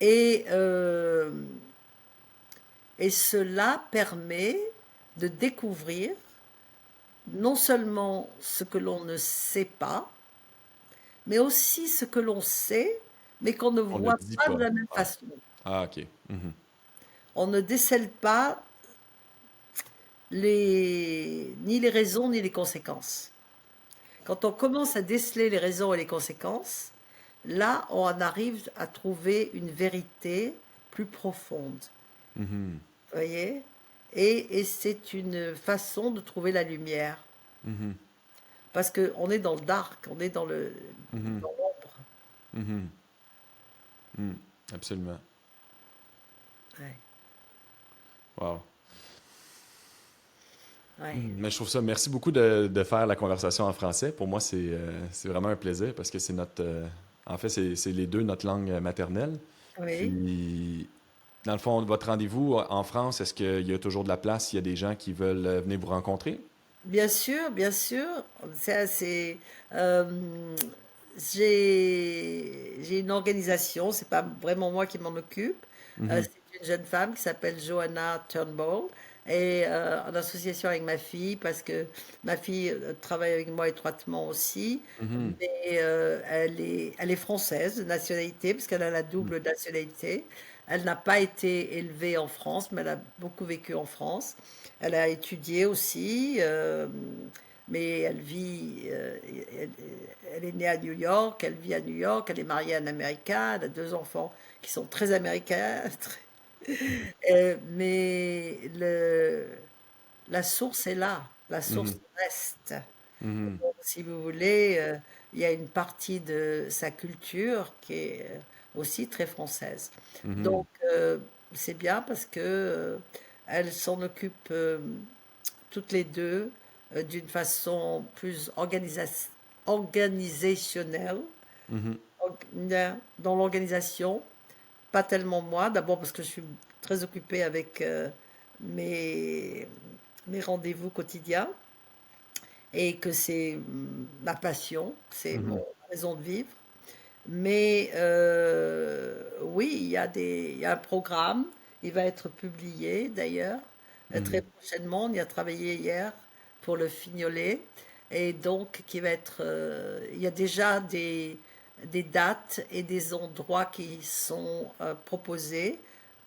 Et, euh, et cela permet de découvrir non seulement ce que l'on ne sait pas, mais aussi ce que l'on sait, mais qu'on ne On ne voit dit pas de pas. la même Ah, façon. ah, OK. Mhm. On ne décèle pas ni les raisons ni les conséquences. Quand on commence à déceler les raisons et les conséquences, là, on arrive à trouver une vérité plus profonde. Mhm. Vous voyez? Et c'est une façon de trouver la lumière. Mhm. Parce qu'on est dans le dark, on est Mhm. dans l'ombre. Mhm. Mhm. Absolument. Ouais, Wow. ouais. Mais je trouve ça, merci beaucoup de faire la conversation en français. Pour moi, c'est vraiment un plaisir parce que c'est en fait, c'est les deux notre langue maternelle. Oui. Puis, dans le fond, votre rendez-vous en France, est-ce qu'il y a toujours de la place? Il y a des gens qui veulent venir vous rencontrer? Bien sûr, bien sûr. C'est, euh, j'ai une organisation, c'est pas vraiment moi qui m'en occupe. Mhm. C'est une jeune femme qui s'appelle Johanna Turnbull et en association avec ma fille parce que ma fille travaille avec moi étroitement aussi, Mhm. mais elle est française de nationalité parce qu'elle a la double nationalité. Elle n'a pas été élevée en France, mais elle a beaucoup vécu en France. Elle a étudié aussi, mais elle, elle est née à New York, elle vit à New York, elle est mariée à un Américain, elle a deux enfants qui sont très américains, mais la source est là, la source Mhm. reste. Mhm. Donc, si vous voulez, il y a une partie de sa culture qui est aussi très française. Mhm. Donc, c'est bien parce que elles s'en occupent toutes les deux d'une façon plus organisationnelle, Mhm. dans l'organisation. Pas tellement moi, d'abord parce que je suis très occupée avec mes, mes rendez-vous quotidiens et que c'est ma passion, c'est Mhm. mon raison de vivre. Mais oui, il y a un programme, il va être publié d'ailleurs très Mhm. prochainement. On y a travaillé hier pour le fignoler. Et donc, qui va être. Il y a déjà des dates et des endroits qui sont proposés,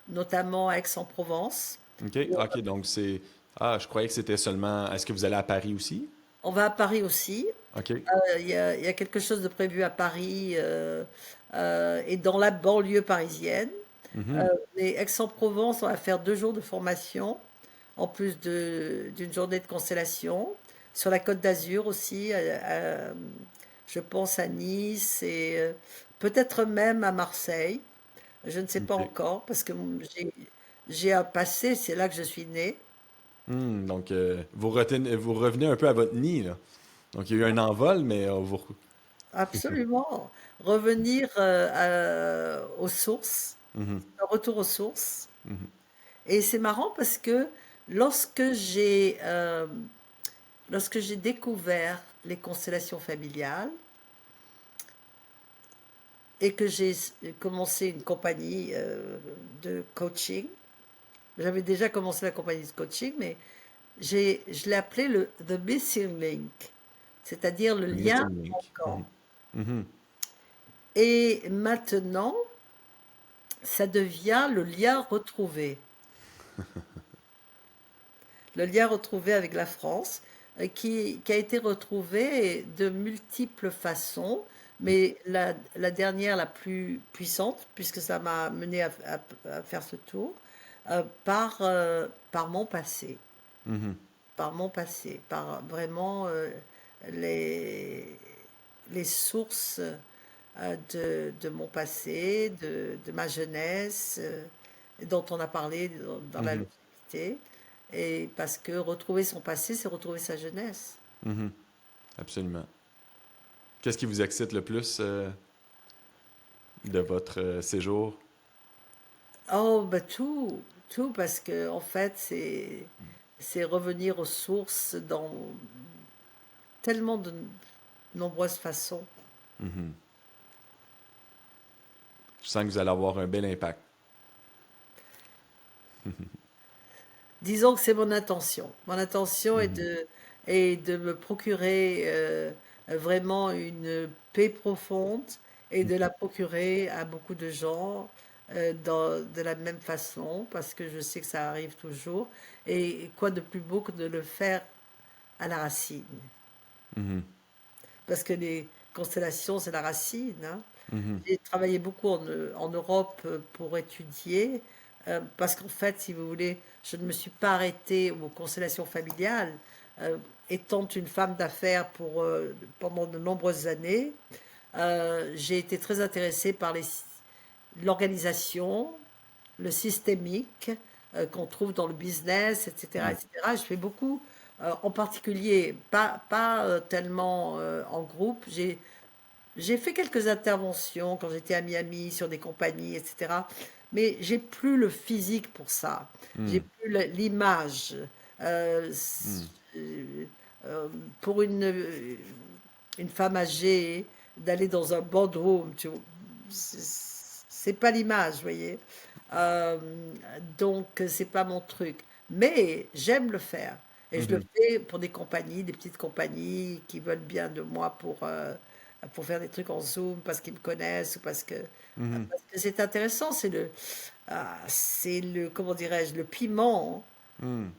notamment à Aix-en-Provence. OK. OK. Donc, c'est. Ah, je croyais que c'était seulement. Est-ce que vous allez à Paris aussi? On va à Paris aussi. OK. Il y a quelque chose de prévu à Paris et dans la banlieue parisienne. Euh, Mhm. mais Aix-en-Provence, on va faire 2 jours de formation, en plus d'une journée de constellation. Sur la Côte d'Azur aussi, je pense à Nice et peut-être même à Marseille. Je ne sais pas OK. encore parce que j'ai un passé, c'est là que je suis née. Donc, vous revenez un peu à votre nid, là. Donc, il y a eu un envol, mais vous. Absolument. Revenir aux sources, Mhm. un retour aux sources. Mhm. Et c'est marrant parce que lorsque j'ai euh, lorsque j'ai découvert les constellations familiales et que j'ai commencé une compagnie de coaching, j'avais déjà commencé la compagnie de coaching, mais je l'ai appelé The Missing Link, c'est-à-dire le Le lien missing link. manquant. Mhm. Mhm. Et maintenant, ça devient le lien retrouvé. Le lien retrouvé avec la France, qui a été retrouvé de multiples façons, mais la dernière, la plus puissante, puisque ça m'a mené à faire ce tour, par mon passé, Mhm. par mon passé, par vraiment les, les sources de mon passé, de ma jeunesse, dont on a parlé dans la Mhm. longévité. Et parce que retrouver son passé, c'est retrouver sa jeunesse. Mhm. Absolument. Qu'est-ce qui vous excite le plus de votre séjour? Oh, bah tout, parce que en fait, c'est revenir aux sources dans tellement de nombreuses façons. Mhm. Je sens que vous allez avoir un bel impact. Disons que c'est mon intention. Mon intention Mhm. est de me procurer vraiment une paix profonde et de la procurer à beaucoup de gens de la même façon, parce que je sais que ça arrive toujours. Et quoi de plus beau que de le faire à la racine? Mhm. Parce que les constellations, c'est la racine, hein. Mhm. J'ai travaillé beaucoup en Europe pour étudier, parce qu'en fait, si vous voulez, je ne me suis pas arrêtée aux constellations familiales. Euh, Étant une femme d'affaires pendant de nombreuses années, j'ai été très intéressée par l'organisation, le systémique qu'on trouve dans le business, etc., Mhm. etc. Je fais beaucoup, en particulier, pas tellement en groupe. J'ai fait quelques interventions quand j'étais à Miami sur des compagnies, etc. Mais j'ai plus le physique pour ça. J'ai Mhm. plus l'image. Euh, Mhm. euh, pour une femme âgée, d'aller dans un boardroom, c'est pas l'image, vous voyez. Euh, donc, c'est pas mon truc. Mais j'aime le faire. Et je le Mhm. fais pour des compagnies, des petites compagnies qui veulent bien de moi pour faire des trucs en Zoom parce qu'ils me connaissent ou Mhm. parce que c'est intéressant. C'est le, comment dirais-je, le piment Mhm.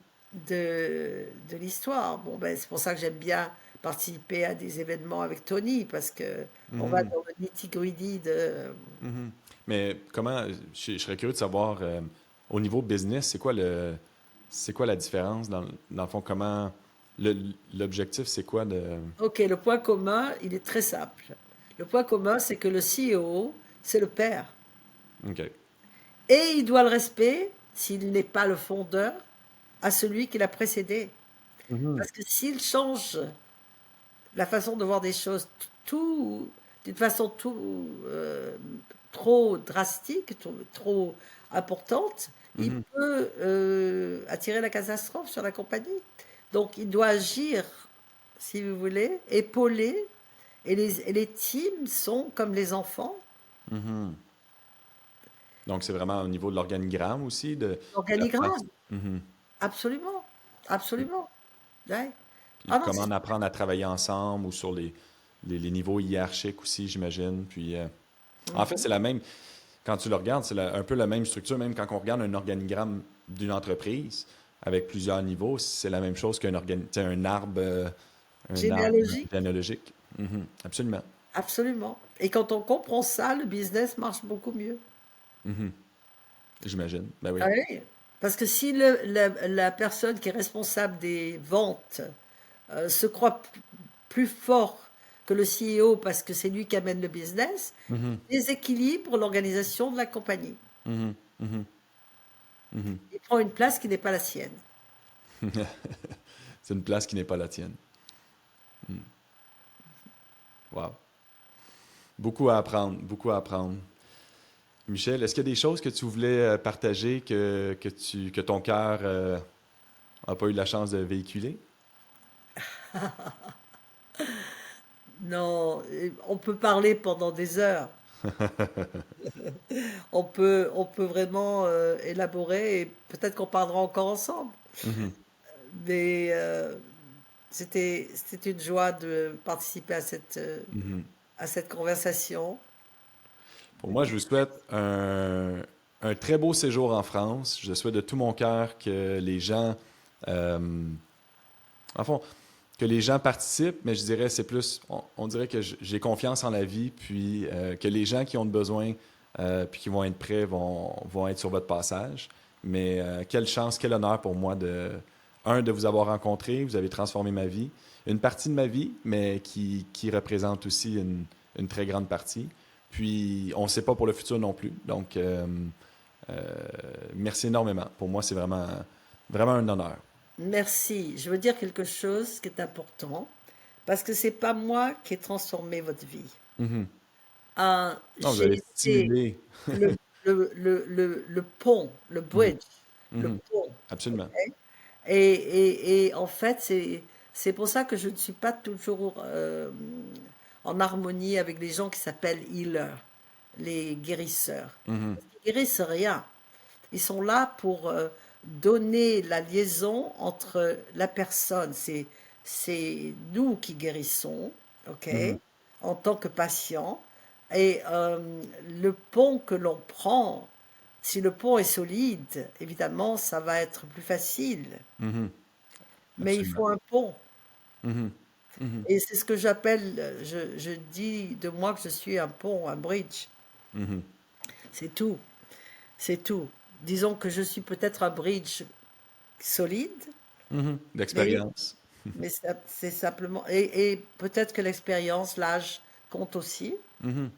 de l'histoire. Bon, ben, c'est pour ça que j'aime bien participer à des événements avec Tony parce que on va Mhm. dans le nitty-gritty de. Mhm. Mais comment, je serais curieux de savoir, au niveau business, c'est quoi la différence dans le fond, comment, l'objectif, c'est quoi de... Ok, le point commun, il est très simple. Le point commun, c'est que le CEO, c'est le père. OK. Et il doit le respect, s'il n'est pas le fondeur, à celui qui l'a précédé. Mhm. Parce que s'il change la façon de voir des choses d'une façon trop drastique, trop importante, il Mhm. peut attirer la catastrophe sur la compagnie. Donc il doit agir, si vous voulez, épauler, et les teams sont comme les enfants. Mhm. Donc, c'est vraiment au niveau de l'organigramme aussi, de la façon. L'organigramme, Mhm. absolument, Puis, absolument. Ouais. puis Ah non, comment apprendre à travailler ensemble ou sur les niveaux hiérarchiques aussi, j'imagine. Puis, en fait, c'est la même, quand tu le regardes, c'est un peu la même structure, même quand on regarde un organigramme d'une entreprise avec plusieurs niveaux, c'est la même chose tu sais, un arbre généalogique, généalogique. Mhm. Absolument. absolument. Et quand on comprend ça, le business marche beaucoup mieux. Mhm. J'imagine. Ben Ah oui. oui, parce que si la personne qui est responsable des ventes se croit plus fort que le CEO parce que c'est lui qui amène le business, Mhm. il déséquilibre l'organisation de la compagnie. Mhm. Mhm. Mhm. Il prend une place qui n'est pas la sienne. C'est une place qui n'est pas la tienne. Wow. Beaucoup à apprendre, beaucoup à apprendre. Michel, est-ce qu'il y a des choses que tu voulais partager que ton cœur n'a pas eu la chance de véhiculer? Non, on peut parler pendant des heures. On peut vraiment élaborer et peut-être qu'on parlera encore ensemble. Mhm. Mais c'était une joie de participer Mhm. à cette conversation. Pour moi, je vous souhaite un très beau séjour en France. Je souhaite de tout mon cœur que les gens, euh, en fond, que les gens participent, mais je dirais c'est plus, on dirait que j'ai confiance en la vie, puis que les gens qui ont besoin, puis qui vont être prêts, vont être sur votre passage. Mais quelle chance, quel honneur pour moi de vous avoir rencontré, vous avez transformé ma vie, une partie de ma vie, mais qui représente aussi une très grande partie. Puis on ne sait pas pour le futur non plus. Donc euh, merci énormément. Pour moi, c'est vraiment un honneur. Merci. Je veux dire quelque chose qui est important, parce que c'est pas moi qui ai transformé votre vie. Mhm. Non, vous avez J'ai été stimulé. le, le pont, le Mhm, bridge, le mhm, pont. Ok. absolument. Et en fait, c'est pour ça que je ne suis pas toujours en harmonie avec les gens qui s'appellent healers, les guérisseurs. Mhm, Parce qu'ils guérissent rien. Ils sont là pour donner la liaison entre la personne. C'est nous qui guérissons, ok, mhm, en tant que patient. Et le pont que l'on prend, si le pont est solide, évidemment, ça va être plus facile. mhm, Mais il absolument. faut un pont. Mhm, mhm, Et c'est ce que j'appelle, je dis de moi que je suis un pont, un bridge. mhm, C'est tout, c'est tout. Disons que je suis peut-être un bridge solide, mhm. mais, D'expérience. c'est simplement... Et peut-être que l'expérience, l'âge compte aussi, Mhm.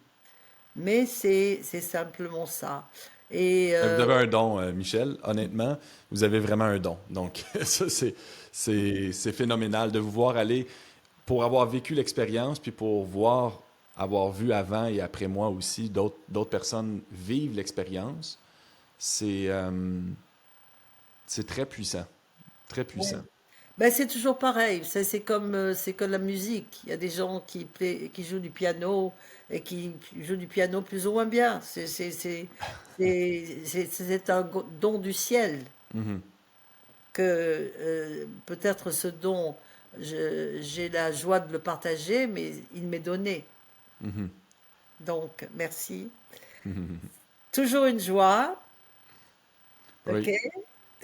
mais c'est simplement ça. Et Vous avez un don, Michel. Honnêtement, vous avez vraiment un don. Donc, ça, c'est phénoménal de vous voir aller pour avoir vécu l'expérience, puis pour voir, avoir vu avant et après moi aussi d'autres personnes vivre l'expérience. C'est c'est très puissant. Très ouais. puissant. Ben, c'est toujours pareil, c'est comme la musique. Il y a des gens qui jouent du piano et qui jouent du piano plus ou moins bien. C'est un don du ciel Mhm, que peut-être ce don, j'ai la joie de le partager, mais il m'est donné. mhm, Donc, merci. mhm. Toujours une joie, ok? Oui,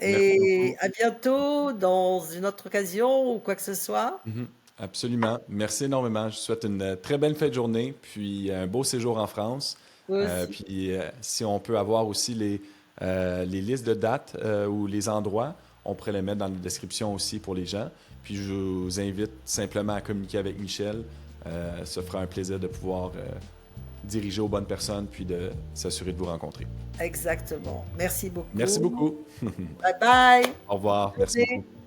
merci Et beaucoup. à bientôt dans une autre occasion ou quoi que ce soit. Mhm. Absolument. Merci énormément. Je vous souhaite une très belle fin de journée, puis un beau séjour en France. Vous aussi. Puis si on peut avoir aussi les listes de dates ou les endroits, on pourrait les mettre dans la description aussi pour les gens. Puis je vous invite simplement à communiquer avec Michel. Ça fera un plaisir de pouvoir diriger aux bonnes personnes, puis de s'assurer de vous rencontrer. Exactement. Merci Merci beaucoup. beaucoup. Bye bye. Au revoir. Merci Bonne journée. beaucoup.